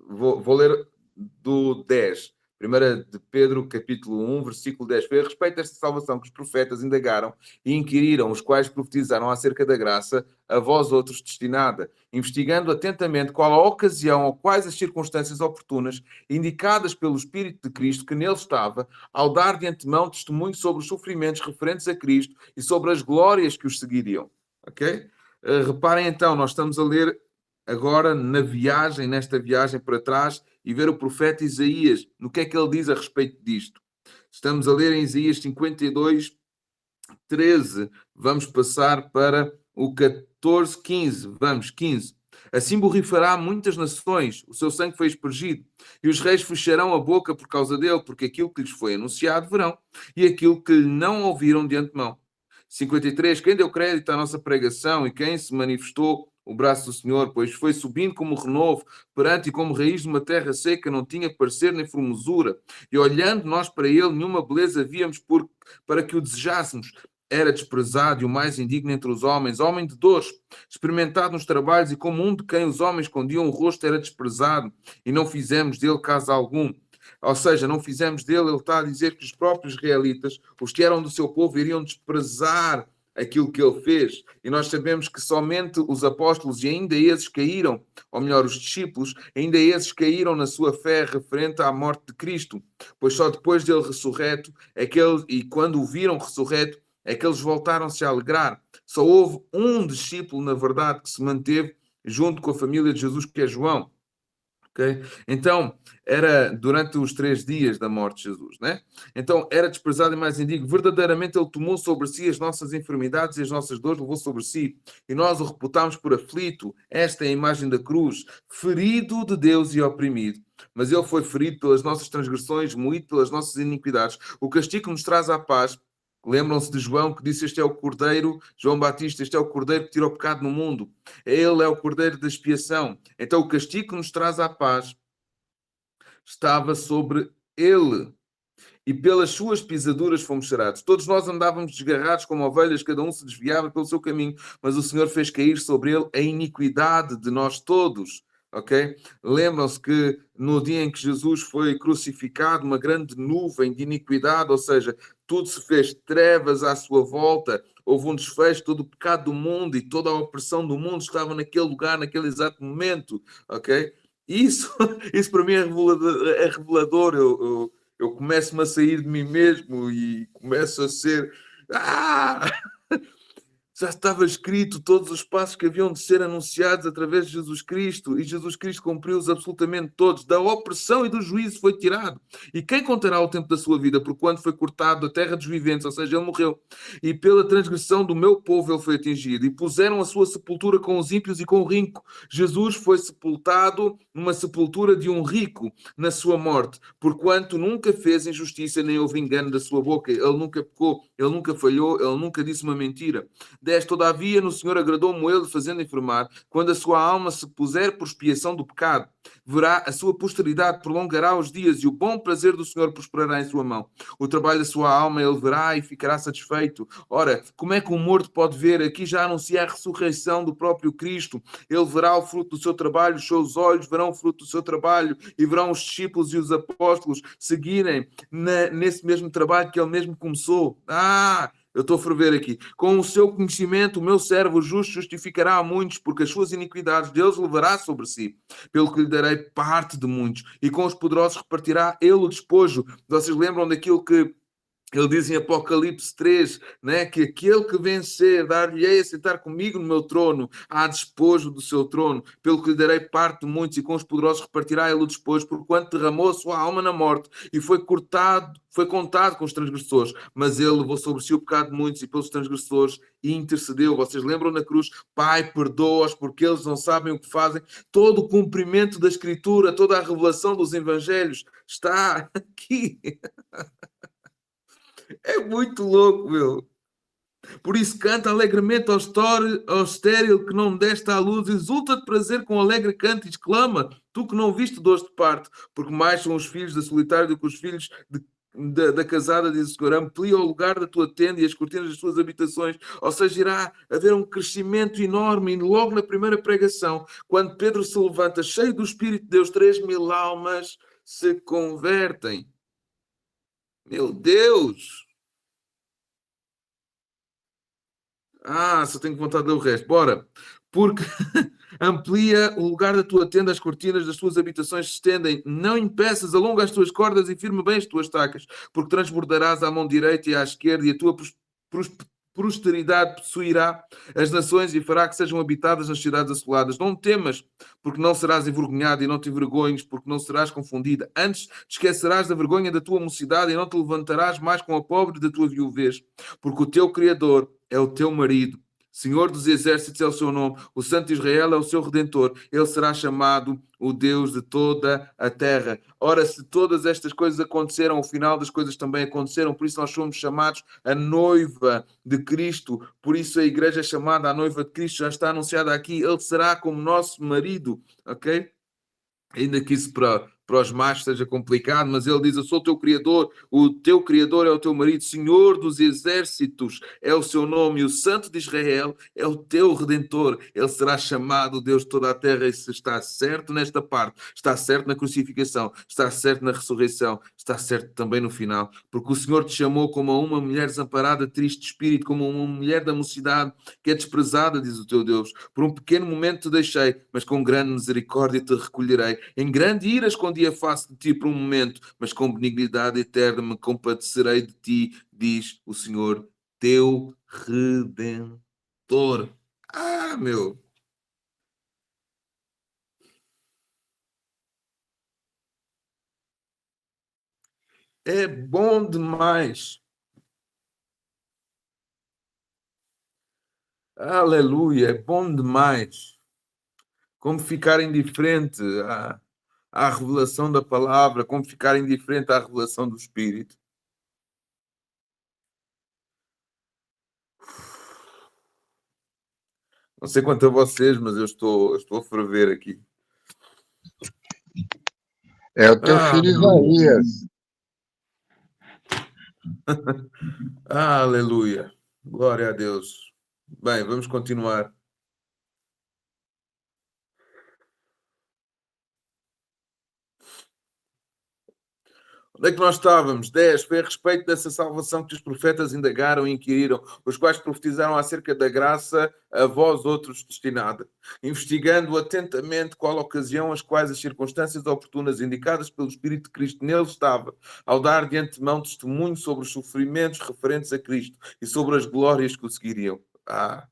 Vou ler do 10. 1 de Pedro, capítulo 1, versículo 10. Foi a respeito desta salvação que os profetas indagaram e inquiriram, os quais profetizaram acerca da graça, a vós outros destinada, investigando atentamente qual a ocasião ou quais as circunstâncias oportunas indicadas pelo Espírito de Cristo que nele estava, ao dar de antemão testemunho sobre os sofrimentos referentes a Cristo e sobre as glórias que os seguiriam. Ok? Reparem então, nós estamos a ler agora nesta viagem para trás, e ver o profeta Isaías, no que é que ele diz a respeito disto. Estamos a ler em Isaías 52, 13. Vamos passar para o 14, 15. Vamos, 15. Assim borrifará muitas nações, o seu sangue foi aspergido, e os reis fecharão a boca por causa dele, porque aquilo que lhes foi anunciado verão, e aquilo que lhe não ouviram de antemão. 53. Quem deu crédito à nossa pregação e quem se manifestou o braço do Senhor, pois foi subindo como renovo, perante e como raiz de uma terra seca, não tinha parecer nem formosura. E olhando nós para ele, nenhuma beleza víamos para que o desejássemos. Era desprezado e o mais indigno entre os homens, homem de dores, experimentado nos trabalhos, e como um de quem os homens escondiam o rosto, era desprezado, e não fizemos dele caso algum. Ou seja, não fizemos dele, ele está a dizer que os próprios israelitas, os que eram do seu povo, iriam desprezar aquilo que ele fez. E nós sabemos que somente os apóstolos, e ainda esses caíram, ou melhor, os discípulos, ainda esses caíram na sua fé referente à morte de Cristo, pois só depois dele ressurreto, e quando o viram ressurreto, é que eles voltaram-se a alegrar. Só houve um discípulo, na verdade, que se manteve junto com a família de Jesus, que é João. Okay? Então, era durante os 3 dias da morte de Jesus, né? Então, era desprezado e mais indigno. Verdadeiramente, ele tomou sobre si as nossas enfermidades e as nossas dores levou sobre si. E nós o reputámos por aflito. Esta é a imagem da cruz. Ferido de Deus e oprimido. Mas ele foi ferido pelas nossas transgressões, moído pelas nossas iniquidades. O castigo que nos traz a paz. Lembram-se de João que disse: este é o Cordeiro, João Batista, este é o Cordeiro que tira o pecado no mundo. Ele é o Cordeiro da expiação. Então o castigo que nos traz a paz estava sobre ele. E pelas suas pisaduras fomos sarados. Todos nós andávamos desgarrados como ovelhas, cada um se desviava pelo seu caminho, mas o Senhor fez cair sobre ele a iniquidade de nós todos. Ok? Lembram-se que no dia em que Jesus foi crucificado, uma grande nuvem de iniquidade, ou seja, tudo se fez trevas à sua volta, houve um desfecho, todo o pecado do mundo e toda a opressão do mundo estava naquele lugar, naquele exato momento. Ok? Isso para mim é revelador. Eu começo-me a sair de mim mesmo e começo a ser... Já estava escrito todos os passos que haviam de ser anunciados através de Jesus Cristo, e Jesus Cristo cumpriu-os absolutamente todos. Da opressão e do juízo foi tirado. E quem contará o tempo da sua vida? Por quando foi cortado da terra dos viventes, ou seja, ele morreu. E pela transgressão do meu povo ele foi atingido. E puseram a sua sepultura com os ímpios e com o rico. Jesus foi sepultado numa sepultura de um rico na sua morte, porquanto nunca fez injustiça nem houve engano da sua boca. Ele nunca pecou, ele nunca falhou, ele nunca disse uma mentira. 10. Todavia, no Senhor agradou-me ele, fazendo enfermar, quando a sua alma se puser por expiação do pecado. Verá, a sua posteridade prolongará os dias, e o bom prazer do Senhor prosperará em sua mão. O trabalho da sua alma ele verá e ficará satisfeito. Ora, como é que um morto pode ver? Aqui já anuncia a ressurreição do próprio Cristo. Ele verá o fruto do seu trabalho, os seus olhos verão o fruto do seu trabalho, e verão os discípulos e os apóstolos seguirem nesse mesmo trabalho que ele mesmo começou. Eu estou a ferver aqui. Com o seu conhecimento, o meu servo justo justificará a muitos, porque as suas iniquidades Deus levará sobre si, pelo que lhe darei parte de muitos, e com os poderosos repartirá ele o despojo. Vocês lembram daquilo que ele diz em Apocalipse 3, né, que aquele que vencer, dar-lhe-ei a sentar comigo no meu trono, há despojo do seu trono, pelo que lhe darei parte de muitos, e com os poderosos repartirá ele o despojo, porquanto derramou a sua alma na morte, e foi contado com os transgressores, mas ele levou sobre si o pecado de muitos, e pelos transgressores intercedeu. Vocês lembram na cruz? Pai, perdoa-os, porque eles não sabem o que fazem. Todo o cumprimento da Escritura, toda a revelação dos Evangelhos está aqui. É muito louco, meu. Por isso canta alegremente ao estéril que não deste à luz, exulta de prazer com alegre canto e exclama, tu que não viste dores de parto, porque mais são os filhos da solitária do que os filhos da casada, diz o Senhor, amplia o lugar da tua tenda e as cortinas das tuas habitações, ou seja, irá haver um crescimento enorme, e logo na primeira pregação, quando Pedro se levanta cheio do Espírito de Deus, 3.000 almas se convertem. Meu Deus! Só tenho vontade de ler o resto. Bora. Porque amplia o lugar da tua tenda, as cortinas das tuas habitações se estendem. Não impeças, alonga as tuas cordas e firma bem as tuas tacas, porque transbordarás à mão direita e à esquerda, e a tua prosperidade possuirá as nações e fará que sejam habitadas nas cidades assoladas. Não temas, porque não serás envergonhado, e não te envergonhes, porque não serás confundida. Antes te esquecerás da vergonha da tua mocidade e não te levantarás mais com a pobre da tua viuvez, porque o teu Criador é o teu marido. Senhor dos exércitos é o seu nome, o Santo de Israel é o seu Redentor, ele será chamado o Deus de toda a terra. Ora, se todas estas coisas aconteceram, o final das coisas também aconteceram, por isso nós somos chamados a noiva de Cristo, por isso a igreja é chamada a noiva de Cristo, já está anunciada aqui, ele será como nosso marido, ok? Ainda que isso para os machos seja complicado, mas ele diz, eu sou o teu Criador, o teu Criador é o teu marido, Senhor dos exércitos é o seu nome, e o Santo de Israel é o teu Redentor, ele será chamado Deus de toda a terra. E se está certo nesta parte, está certo na crucificação, está certo na ressurreição, está certo também no final, porque o Senhor te chamou como a uma mulher desamparada, triste de espírito, como uma mulher da mocidade que é desprezada, diz o teu Deus. Por um pequeno momento te deixei, mas com grande misericórdia te recolherei. Em grande ira escondi a face de ti por um momento, mas com benignidade eterna me compadecerei de ti, diz o Senhor, teu Redentor. Meu. É bom demais. Aleluia, é bom demais. Como ficar indiferente à revelação da palavra, como ficar indiferente à revelação do Espírito. Não sei quanto a vocês, mas eu estou a ferver aqui. É o teu filho Isaías. Aleluia. Glória a Deus. Bem, vamos continuar. Onde é que nós estávamos? 10. Foi a respeito dessa salvação que os profetas indagaram e inquiriram, os quais profetizaram acerca da graça a vós outros destinada, investigando atentamente qual ocasião, as quais as circunstâncias oportunas indicadas pelo Espírito de Cristo nele estava, ao dar de antemão testemunho sobre os sofrimentos referentes a Cristo e sobre as glórias que o seguiriam. A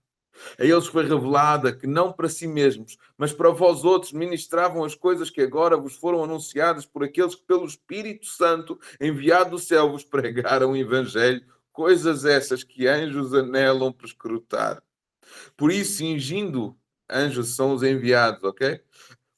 eles foi revelada que não para si mesmos, mas para vós outros ministravam as coisas que agora vos foram anunciadas por aqueles que pelo Espírito Santo enviado do céu vos pregaram o Evangelho, coisas essas que anjos anelam por escrutar. Por isso, cingindo, anjos são os enviados, ok?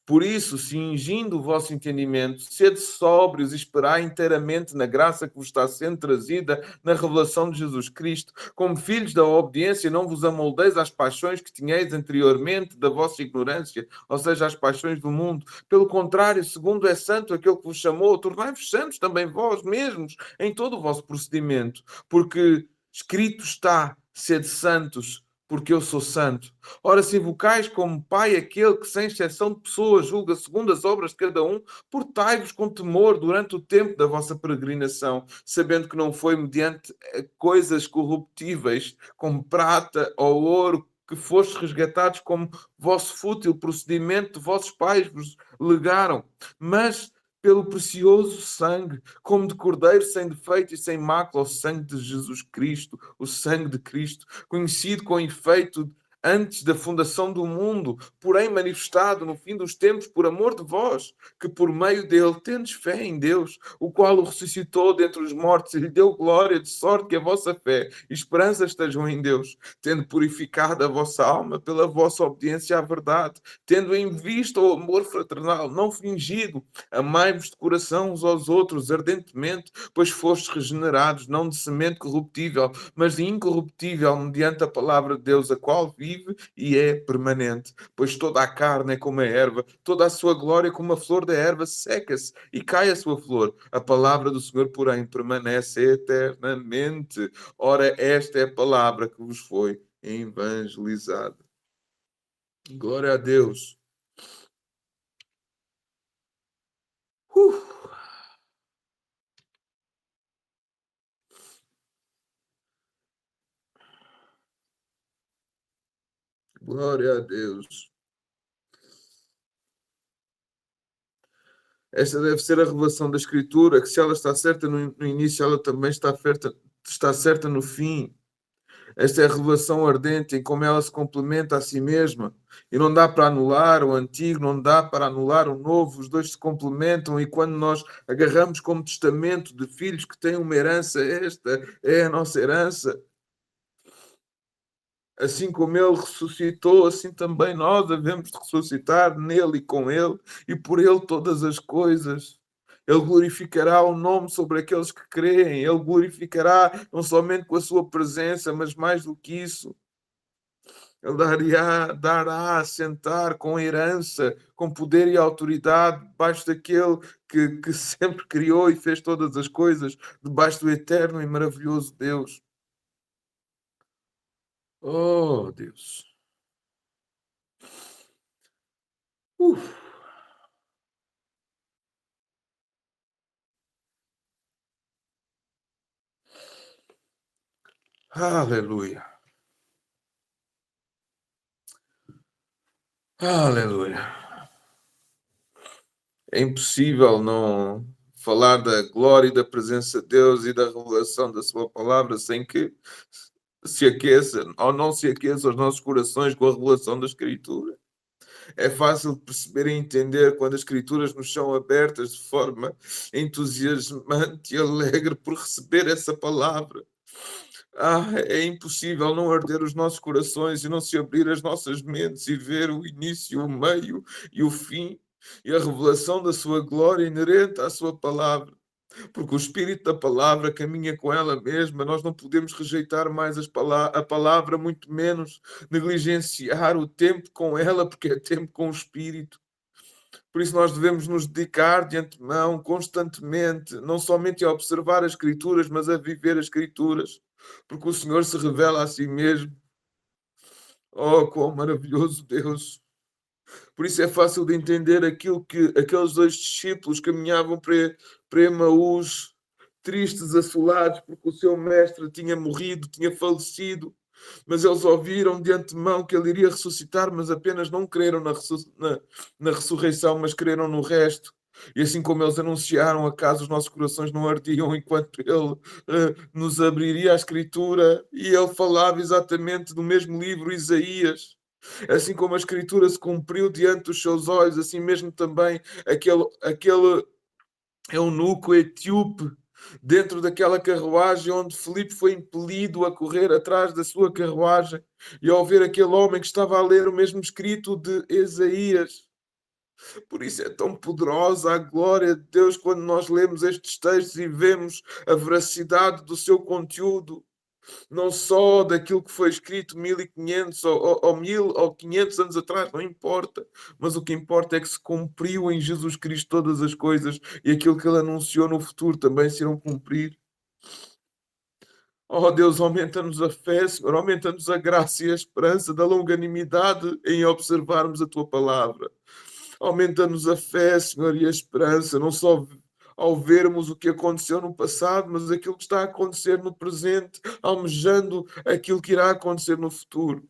Por isso, cingindo o vosso entendimento, sede sóbrios e esperai inteiramente na graça que vos está sendo trazida na revelação de Jesus Cristo. Como filhos da obediência, não vos amoldeis às paixões que tinhais anteriormente da vossa ignorância, ou seja, às paixões do mundo. Pelo contrário, segundo é santo aquele que vos chamou, tornai-vos santos também vós mesmos em todo o vosso procedimento. Porque escrito está, sede santos, porque eu sou santo. Ora, se invocais como Pai aquele que, sem exceção de pessoas, julga segundo as obras de cada um, portai-vos com temor durante o tempo da vossa peregrinação, sabendo que não foi mediante coisas corruptíveis, como prata ou ouro, que fostes resgatados como vosso fútil procedimento de vossos pais vos legaram, mas pelo precioso sangue, como de cordeiro sem defeito e sem mácula, o sangue de Jesus Cristo, o sangue de Cristo, conhecido com efeito antes da fundação do mundo, porém manifestado no fim dos tempos por amor de vós, que por meio dele tendes fé em Deus, o qual o ressuscitou dentre os mortos e lhe deu glória, de sorte que a vossa fé e esperança estejam em Deus, tendo purificado a vossa alma pela vossa obediência à verdade, tendo em vista o amor fraternal, não fingido, amai-vos de coração uns aos outros ardentemente, pois fostes regenerados, não de semente corruptível, mas de incorruptível, mediante a palavra de Deus, a qual vive e é permanente. Pois toda a carne é como a erva, toda a sua glória como a flor da erva seca-se e cai a sua flor. A palavra do Senhor, porém, permanece eternamente. Ora, esta é a palavra que vos foi evangelizada. Glória a Deus. Glória a Deus. Esta deve ser a revelação da Escritura, que se ela está certa no início, ela também está certa no fim. Esta é a revelação ardente em como ela se complementa a si mesma. E não dá para anular o antigo, não dá para anular o novo. Os dois se complementam e quando nós agarramos como testamento de filhos que têm uma herança, esta é a nossa herança. Assim como ele ressuscitou, assim também nós devemos de ressuscitar nele e com ele, e por ele todas as coisas. Ele glorificará o nome sobre aqueles que creem, ele glorificará não somente com a sua presença, mas mais do que isso. Ele dará a sentar com herança, com poder e autoridade, debaixo daquele que sempre criou e fez todas as coisas, debaixo do eterno e maravilhoso Deus. Oh, Deus. Aleluia. Aleluia. É impossível não falar da glória e da presença de Deus e da revelação da sua palavra sem que se aqueça ou não se aqueça os nossos corações com a revelação da Escritura. É fácil de perceber e entender quando as Escrituras nos são abertas de forma entusiasmante e alegre por receber essa palavra. É impossível não arder os nossos corações e não se abrir as nossas mentes e ver o início, o meio e o fim e a revelação da sua glória inerente à sua palavra. Porque o Espírito da palavra caminha com ela mesma, nós não podemos rejeitar mais a palavra, muito menos negligenciar o tempo com ela, porque é tempo com o Espírito. Por isso nós devemos nos dedicar de antemão, constantemente, não somente a observar as Escrituras, mas a viver as Escrituras, porque o Senhor se revela a si mesmo. Oh, quão maravilhoso Deus! Por isso é fácil de entender aquilo que aqueles dois discípulos caminhavam para Emaús, tristes, assolados, porque o seu mestre tinha morrido, tinha falecido, mas eles ouviram de antemão que ele iria ressuscitar, mas apenas não creram na ressurreição, mas creram no resto. E assim como eles anunciaram, acaso os nossos corações não ardiam enquanto ele nos abriria a Escritura, e ele falava exatamente do mesmo livro, Isaías. Assim como a Escritura se cumpriu diante dos seus olhos, assim mesmo também aquele eunuco etíope dentro daquela carruagem onde Filipe foi impelido a correr atrás da sua carruagem, e ao ver aquele homem que estava a ler o mesmo escrito de Isaías. Por isso é tão poderosa a glória de Deus quando nós lemos estes textos e vemos a veracidade do seu conteúdo, não só daquilo que foi escrito 1500 ou 1000 ou 500 anos atrás, não importa, mas o que importa é que se cumpriu em Jesus Cristo todas as coisas, e aquilo que ele anunciou no futuro também se irão cumprir. Oh Deus, aumenta-nos a fé, Senhor, aumenta-nos a graça e a esperança da longanimidade em observarmos a Tua palavra. Aumenta-nos a fé, Senhor, e a esperança, não só ao vermos o que aconteceu no passado, mas aquilo que está a acontecer no presente, almejando aquilo que irá acontecer no futuro.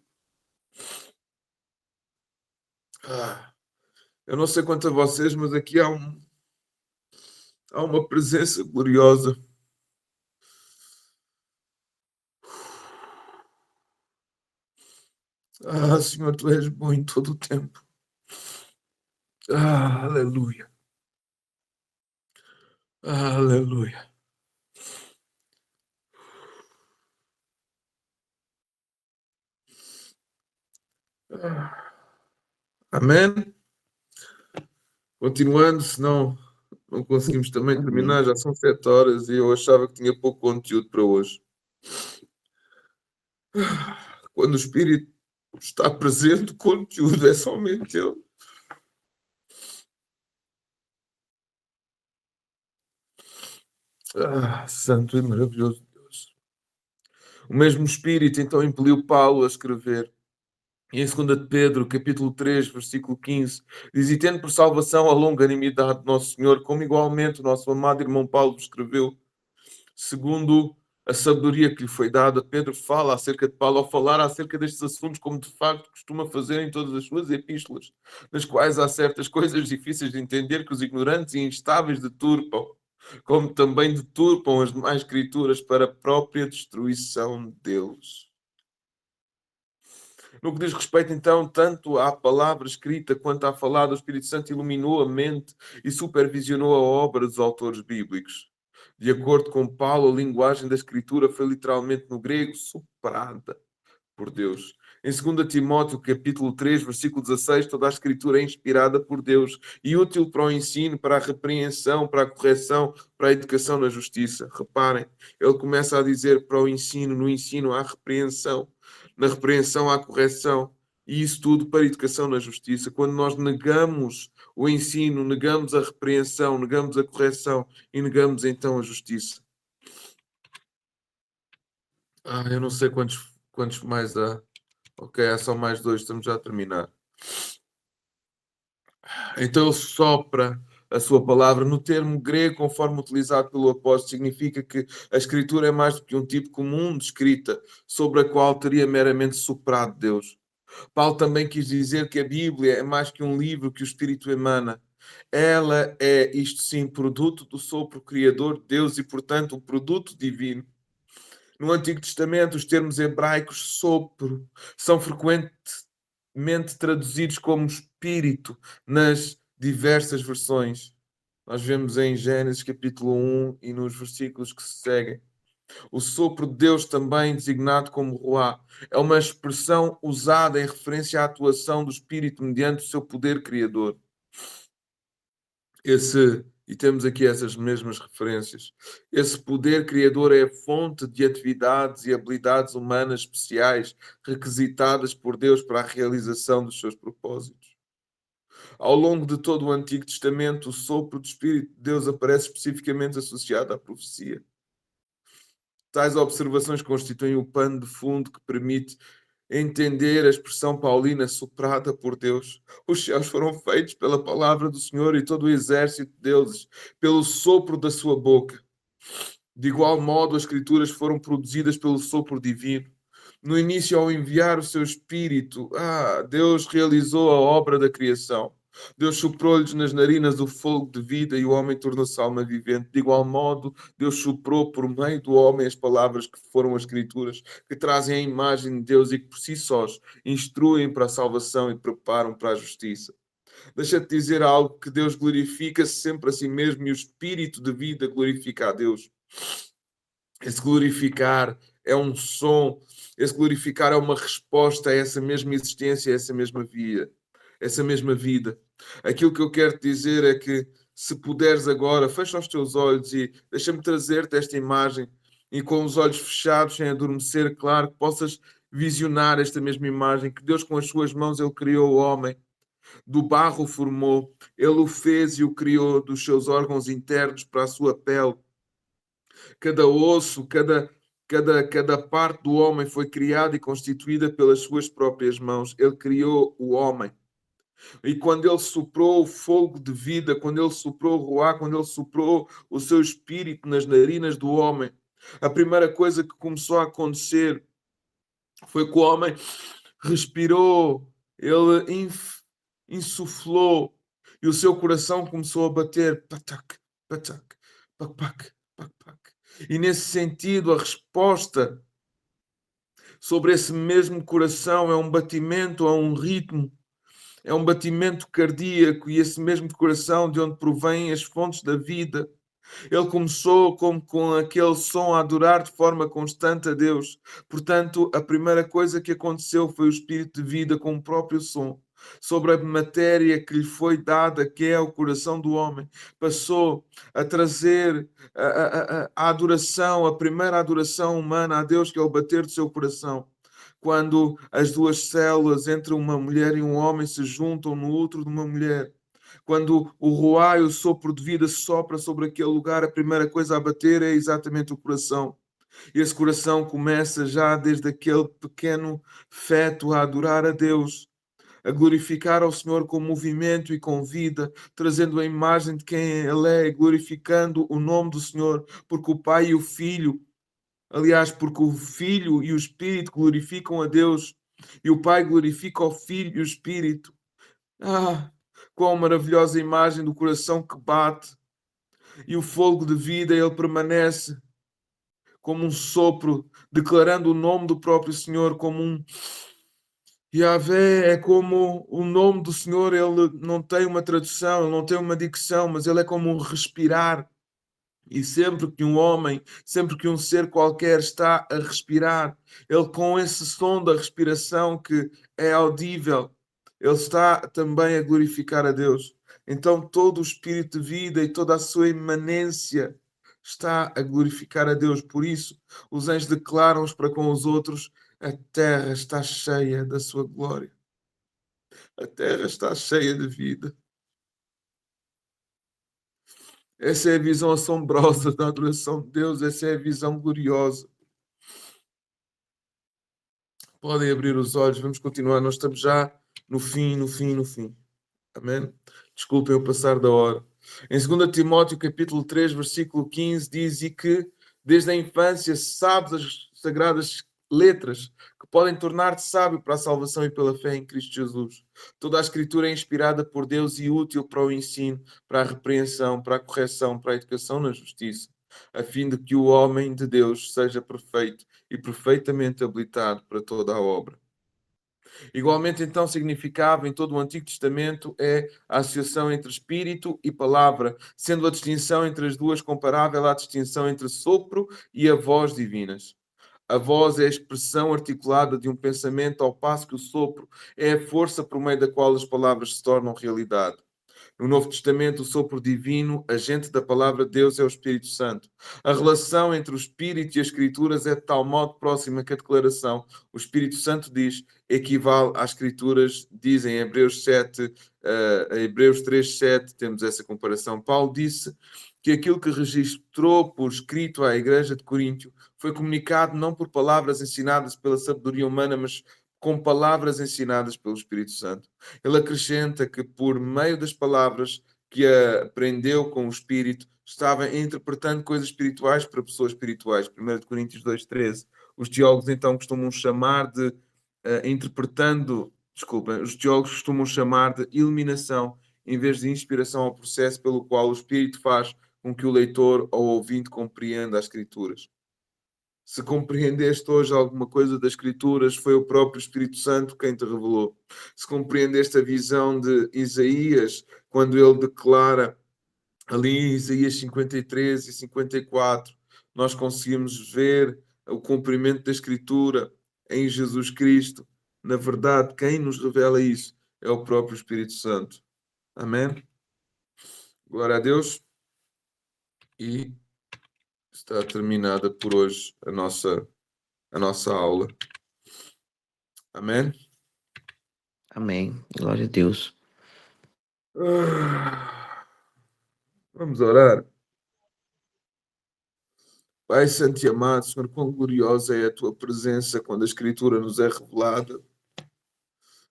Eu não sei quanto a vocês, mas aqui há uma presença gloriosa. Senhor, Tu és bom em todo o tempo. Aleluia. Aleluia. Amém? Continuando, senão não conseguimos também terminar, já são 7 horas e eu achava que tinha pouco conteúdo para hoje. Quando o Espírito está presente, o conteúdo é somente ele. Santo e maravilhoso Deus. O mesmo Espírito então impeliu Paulo a escrever. E em 2 de Pedro, capítulo 3, versículo 15, diz: E tendo por salvação a longanimidade de Nosso Senhor, como igualmente o nosso amado irmão Paulo escreveu, segundo a sabedoria que lhe foi dada, Pedro fala acerca de Paulo ao falar acerca destes assuntos, como de facto costuma fazer em todas as suas epístolas, nas quais há certas coisas difíceis de entender que os ignorantes e instáveis deturpam, como também deturpam as demais escrituras para a própria destruição deles. No que diz respeito, então, tanto à palavra escrita quanto à falada, o Espírito Santo iluminou a mente e supervisionou a obra dos autores bíblicos. De acordo com Paulo, a linguagem da Escritura foi literalmente no grego soprada por Deus. Em 2 Timóteo, capítulo 3, versículo 16, toda a Escritura é inspirada por Deus e útil para o ensino, para a repreensão, para a correção, para a educação na justiça. Reparem, ele começa a dizer para o ensino, no ensino há repreensão, na repreensão há correção, e isso tudo para a educação na justiça. Quando nós negamos o ensino, negamos a repreensão, negamos a correção e negamos então a justiça. Eu não sei quantos mais há. Ok, há só mais 2, estamos já a terminar. Então ele sopra a sua palavra. No termo grego, conforme utilizado pelo apóstolo, significa que a Escritura é mais do que um tipo comum de escrita sobre a qual teria meramente soprado Deus. Paulo também quis dizer que a Bíblia é mais que um livro que o Espírito emana. Ela é, isto sim, produto do sopro criador de Deus e, portanto, um produto divino. No Antigo Testamento, os termos hebraicos sopro são frequentemente traduzidos como espírito nas diversas versões. Nós vemos em Gênesis capítulo 1 e nos versículos que se seguem. O sopro de Deus, também designado como Ruá, é uma expressão usada em referência à atuação do Espírito mediante o seu poder criador. E temos aqui essas mesmas referências. Esse poder criador é a fonte de atividades e habilidades humanas especiais requisitadas por Deus para a realização dos seus propósitos. Ao longo de todo o Antigo Testamento, o sopro do Espírito de Deus aparece especificamente associado à profecia. Tais observações constituem o pano de fundo que permite entender a expressão paulina soprada por Deus. Os céus foram feitos pela palavra do Senhor e todo o exército de deuses pelo sopro da sua boca. De igual modo, as escrituras foram produzidas pelo sopro divino. No início, ao enviar o seu Espírito, Deus realizou a obra da criação. Deus soprou-lhes nas narinas o fogo de vida e o homem tornou-se alma vivente. De igual modo, Deus soprou por meio do homem as palavras que foram as escrituras, que trazem a imagem de Deus e que por si sós instruem para a salvação e preparam para a justiça. Deixa-te dizer algo, que Deus glorifica-se sempre a si mesmo e o espírito de vida glorifica a Deus. Esse glorificar é um som, esse glorificar é uma resposta a essa mesma existência, a essa mesma vida. Aquilo que eu quero te dizer é que, se puderes agora, fecha os teus olhos e deixa-me trazer-te esta imagem, e com os olhos fechados, sem adormecer, claro, que possas visionar esta mesma imagem, que Deus com as suas mãos, Ele criou o homem, do barro o formou, Ele o fez e o criou dos seus órgãos internos para a sua pele. Cada osso, cada parte do homem foi criada e constituída pelas suas próprias mãos. Ele criou o homem. E quando ele soprou o fogo de vida, quando ele soprou o ruá, quando ele soprou o seu espírito nas narinas do homem, a primeira coisa que começou a acontecer foi que o homem respirou, ele insuflou e o seu coração começou a bater. Patac, patac, pac, pac, pac, pac. E nesse sentido, a resposta sobre esse mesmo coração é um batimento, é um ritmo, é um batimento cardíaco, e esse mesmo coração de onde provém as fontes da vida. Ele começou como com aquele som a adorar de forma constante a Deus. Portanto, a primeira coisa que aconteceu foi o espírito de vida com o próprio som sobre a matéria que lhe foi dada, que é o coração do homem. Passou a trazer a adoração, a primeira adoração humana a Deus, que é o bater do seu coração. Quando as duas células entre uma mulher e um homem se juntam no útero de uma mulher. Quando o ruá e o sopro de vida sopra sobre aquele lugar, a primeira coisa a bater é exatamente o coração. E esse coração começa já desde aquele pequeno feto a adorar a Deus, a glorificar ao Senhor com movimento e com vida, trazendo a imagem de quem Ele é, glorificando o nome do Senhor, porque o Pai e o Filho, aliás, porque o Filho e o Espírito glorificam a Deus, e o Pai glorifica o Filho e o Espírito. Ah, quão maravilhosa imagem do coração que bate, e o fogo de vida, ele permanece como um sopro, declarando o nome do próprio Senhor como um Yahvé. É como o nome do Senhor, ele não tem uma tradução, ele não tem uma dicção, mas ele é como um respirar. E sempre que um homem, sempre que um ser qualquer está a respirar, ele, com esse som da respiração que é audível, ele está também a glorificar a Deus. Então todo o espírito de vida e toda a sua imanência está a glorificar a Deus. Por isso, os anjos declaram uns para com os outros: a terra está cheia da sua glória. A terra está cheia de vida. Essa é a visão assombrosa da adoração de Deus, essa é a visão gloriosa. Podem abrir os olhos, vamos continuar, nós estamos já no fim. Amém? Desculpem o passar da hora. Em 2 Timóteo, capítulo 3, versículo 15, diz: e que desde a infância sabes as sagradas letras que podem tornar-te sábio para a salvação e pela fé em Cristo Jesus. Toda a Escritura é inspirada por Deus e útil para o ensino, para a repreensão, para a correção, para a educação na justiça, a fim de que o homem de Deus seja perfeito e perfeitamente habilitado para toda a obra. Igualmente, então, significava em todo o Antigo Testamento é a associação entre espírito e palavra, sendo a distinção entre as duas comparável à distinção entre sopro e a voz divinas. A voz é a expressão articulada de um pensamento, ao passo que o sopro é a força por meio da qual as palavras se tornam realidade. No Novo Testamento, o sopro divino, agente da palavra de Deus, é o Espírito Santo. A relação entre o Espírito e as Escrituras é de tal modo próxima que a declaração, o Espírito Santo diz, equivale às Escrituras, dizem em Hebreus 7, Hebreus 3, 7, temos essa comparação. Paulo disse que aquilo que registrou por escrito à igreja de Coríntio foi comunicado não por palavras ensinadas pela sabedoria humana, mas com palavras ensinadas pelo Espírito Santo. Ele acrescenta que, por meio das palavras que aprendeu com o Espírito, estava interpretando coisas espirituais para pessoas espirituais. 1 Coríntios 2,13. Os teólogos então costumam chamar de os teólogos costumam chamar de iluminação em vez de inspiração ao processo pelo qual o Espírito faz com que o leitor ou ouvinte compreenda as Escrituras. Se compreendeste hoje alguma coisa das Escrituras, foi o próprio Espírito Santo quem te revelou. Se compreendeste a visão de Isaías, quando ele declara ali em Isaías 53 e 54, nós conseguimos ver o cumprimento da Escritura em Jesus Cristo. Na verdade, quem nos revela isso é o próprio Espírito Santo. Amém? Glória a Deus. E está terminada por hoje a nossa aula. Amém? Amém. Glória a Deus. Vamos orar. Pai Santo e amado, Senhor, quão gloriosa é a Tua presença quando a Escritura nos é revelada.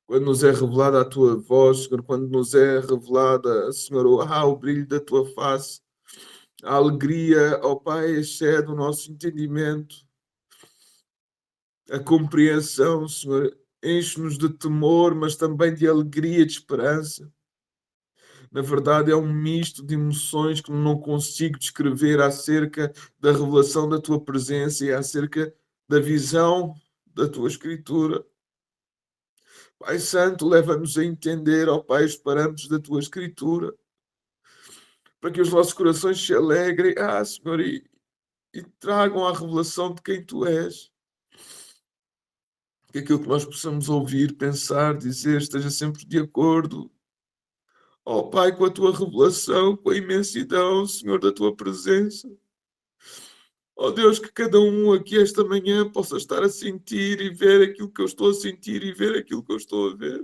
Quando nos é revelada a Tua voz, Senhor, quando nos é revelada, Senhor, o brilho da Tua face. A alegria, ó Pai, excede o nosso entendimento. A compreensão, Senhor, enche-nos de temor, mas também de alegria e de esperança. Na verdade, é um misto de emoções que não consigo descrever acerca da revelação da Tua presença e acerca da visão da Tua Escritura. Pai Santo, leva-nos a entender, ó Pai, os parâmetros da Tua Escritura, para que os nossos corações se alegrem, Senhor, e tragam a revelação de quem Tu és. Que aquilo que nós possamos ouvir, pensar, dizer, esteja sempre de acordo, ó Pai, com a Tua revelação, com a imensidão, Senhor, da Tua presença. Ó Deus, que cada um aqui esta manhã possa estar a sentir e ver aquilo que eu estou a sentir e ver aquilo que eu estou a ver.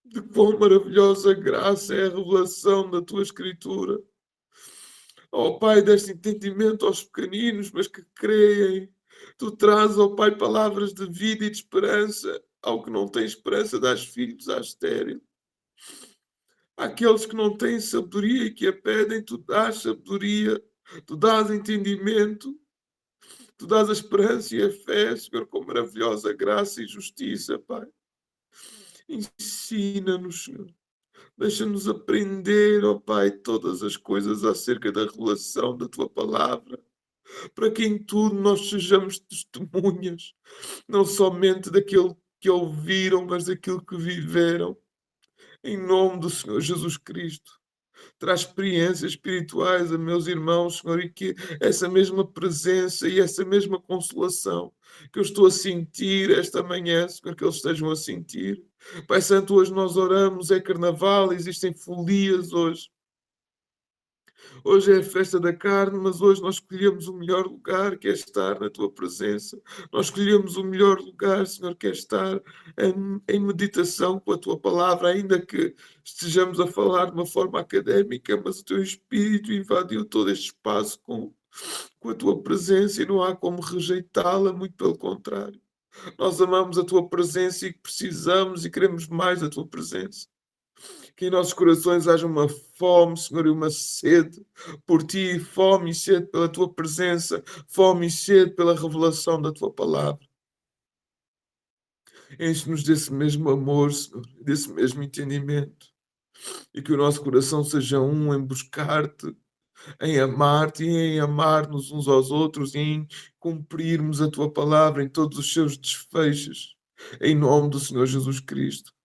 De quão maravilhosa graça é a revelação da Tua Escritura. Ó Pai, deste entendimento aos pequeninos, mas que creem. Tu trazes, ó Pai, palavras de vida e de esperança. Ao que não tem esperança, dás filhos à estéril. Àqueles que não têm sabedoria e que a pedem, Tu dás sabedoria. Tu dás entendimento. Tu dás a esperança e a fé, Senhor, com maravilhosa graça e justiça, Pai. Ensina-nos, Senhor. Deixa-nos aprender, ó Pai, todas as coisas acerca da revelação da Tua palavra, para que em tudo nós sejamos testemunhas, não somente daquilo que ouviram, mas daquilo que viveram. Em nome do Senhor Jesus Cristo. Traz experiências espirituais a meus irmãos, Senhor, e que essa mesma presença e essa mesma consolação que eu estou a sentir esta manhã, Senhor, que eles estejam a sentir. Pai Santo, hoje nós oramos, é carnaval, existem folias hoje. Hoje é a festa da carne, mas hoje nós escolhemos o melhor lugar, que é estar na Tua presença. Nós escolhemos o melhor lugar, Senhor, que é estar em meditação com a Tua palavra, ainda que estejamos a falar de uma forma académica, mas o Teu Espírito invadiu todo este espaço com a Tua presença e não há como rejeitá-la, muito pelo contrário. Nós amamos a Tua presença e precisamos e queremos mais da Tua presença. Que em nossos corações haja uma fome, Senhor, e uma sede por Ti, fome e sede pela Tua presença, fome e sede pela revelação da Tua palavra. Enche-nos desse mesmo amor, Senhor, desse mesmo entendimento, e que o nosso coração seja um em buscar-Te, em amar-Te e em amar-nos uns aos outros e em cumprirmos a Tua palavra em todos os seus desfechos, em nome do Senhor Jesus Cristo.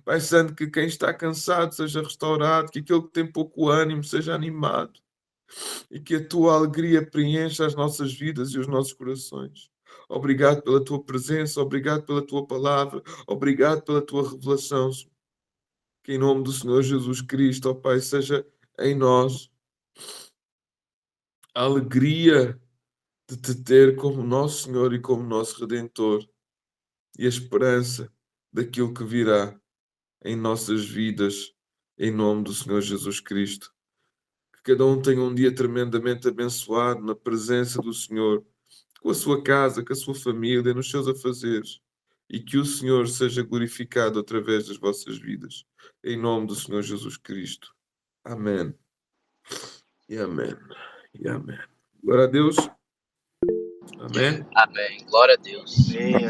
Pai Santo, que quem está cansado seja restaurado, que aquele que tem pouco ânimo seja animado e que a Tua alegria preencha as nossas vidas e os nossos corações. Obrigado pela Tua presença, obrigado pela Tua palavra, obrigado pela Tua revelação. Que em nome do Senhor Jesus Cristo, ó Pai, seja em nós a alegria de Te ter como nosso Senhor e como nosso Redentor e a esperança daquilo que virá em nossas vidas, em nome do Senhor Jesus Cristo. Que cada um tenha um dia tremendamente abençoado na presença do Senhor, com a sua casa, com a sua família, nos seus afazeres, e que o Senhor seja glorificado através das vossas vidas, em nome do Senhor Jesus Cristo. Amém. E amém. E amém. Glória a Deus. Amém. Amém. Glória a Deus.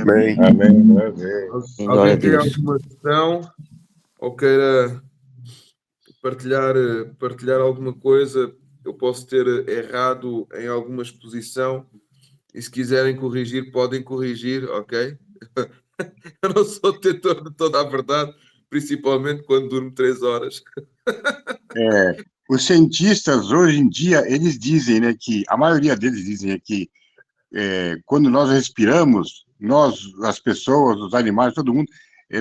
Amém. Amém. Glória a Alguém tem Deus. alguma questão? ou queira partilhar alguma coisa, eu posso ter errado em alguma exposição, e se quiserem corrigir, podem corrigir, ok? Eu não sou detentor de toda a verdade, principalmente quando durmo 3 horas. Os cientistas, hoje em dia, eles dizem, né, que a maioria deles dizem que quando nós respiramos, nós, as pessoas, os animais, todo mundo,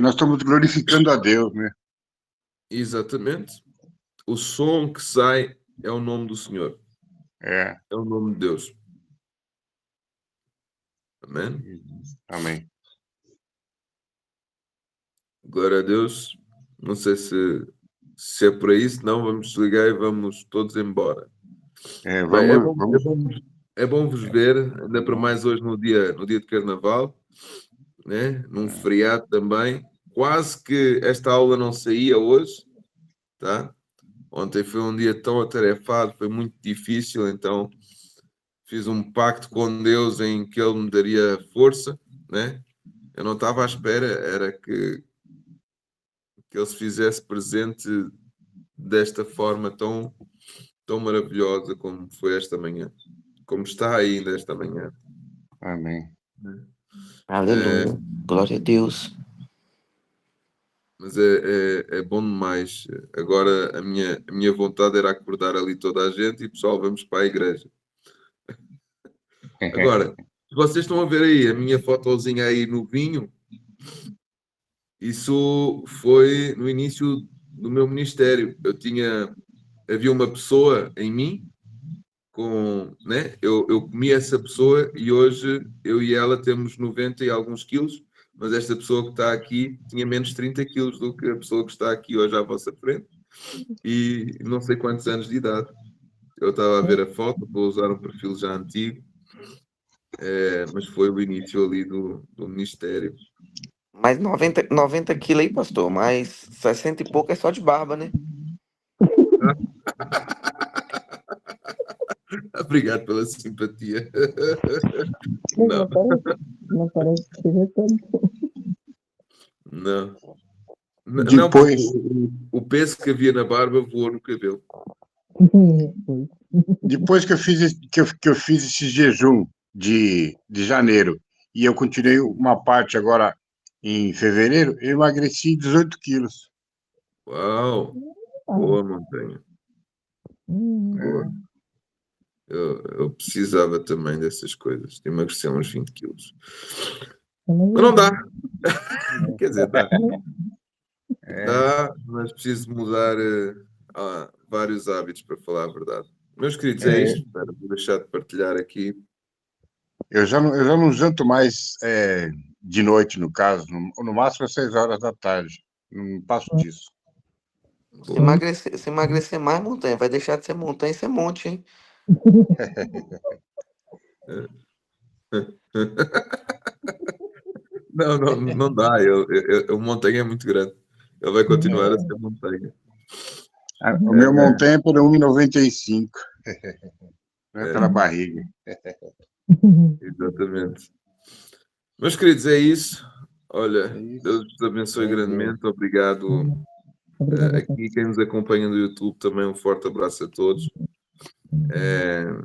nós estamos glorificando a Deus, né? Exatamente. O som que sai é o nome do Senhor, É, é o nome de Deus. Amém? amém. Glória a Deus. Não sei se é por aí, senão vamos desligar e vamos todos embora. Bem, é bom vos ver, ainda para mais hoje no dia de Carnaval, né? Num feriado também. Quase que esta aula não saía hoje, tá? Ontem foi um dia tão atarefado, foi muito difícil, então fiz um pacto com Deus em que Ele me daria força, né? Eu não estava à espera, era que Ele se fizesse presente desta forma tão maravilhosa como foi esta manhã, como está ainda esta manhã. Amém. Aleluia. Glória a Deus. Mas é bom demais. Agora a minha vontade era acordar ali toda a gente e pessoal, vamos para a igreja. Agora, se vocês estão a ver aí a minha fotozinha aí no vinho, isso foi no início do meu ministério. Havia uma pessoa em mim né? Eu comi essa pessoa e hoje eu e ela temos 90 e alguns quilos, mas esta pessoa que está aqui tinha menos 30 quilos do que a pessoa que está aqui hoje à vossa frente e não sei quantos anos de idade. Eu estava a ver a foto, vou usar um perfil já antigo, mas foi o início ali do ministério. Mas 90 quilos aí, pastor, mas 60 e pouco é só de barba, né? Obrigado pela simpatia. Não parece que seja tanto. Não. Depois, O peso que havia na barba voou no cabelo. depois que eu fiz esse jejum de janeiro e eu continuei uma parte agora em fevereiro, eu emagreci 18 quilos. Uau! Boa montanha. Boa. Eu precisava também dessas coisas, de emagrecer uns 20 quilos. Mas não dá. Quer dizer, dá. Dá, mas preciso mudar vários hábitos, para falar a verdade. Meus queridos, é isto. Vou deixar de partilhar aqui. Eu já não janto mais de noite, no caso, no máximo às 6 horas da tarde. Não passo disso. Se emagrecer mais, montanha. Vai deixar de ser montanha e ser monte, hein? Não dá. O montanha é muito grande. Ele vai continuar a ser montanha. O meu montanha é por 1,95. Não é pela barriga. Exatamente. Meus queridos, é isso. Olha, É isso. Deus vos abençoe grandemente. Obrigado. Aqui, quem nos acompanha no YouTube, também um forte abraço a todos.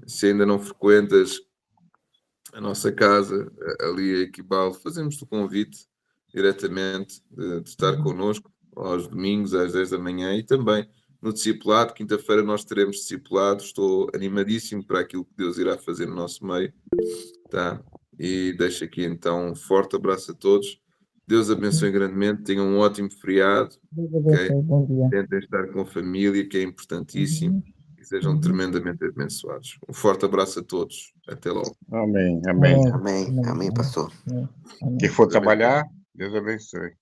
Se ainda não frequentas a nossa casa, ali a Equibal, fazemos-te o convite diretamente de estar connosco aos domingos às 10 da manhã e também no discipulado. Quinta-feira nós teremos discipulado. Estou animadíssimo para aquilo que Deus irá fazer no nosso meio. Tá? E deixo aqui então um forte abraço a todos. Deus abençoe grandemente. Tenham um ótimo feriado. Okay? Bom dia. Tentem estar com a família, que é importantíssimo. E sejam tremendamente abençoados. Um forte abraço a todos. Até logo. Amém, amém. Amém, amém, pastor. Quem for trabalhar, Deus abençoe.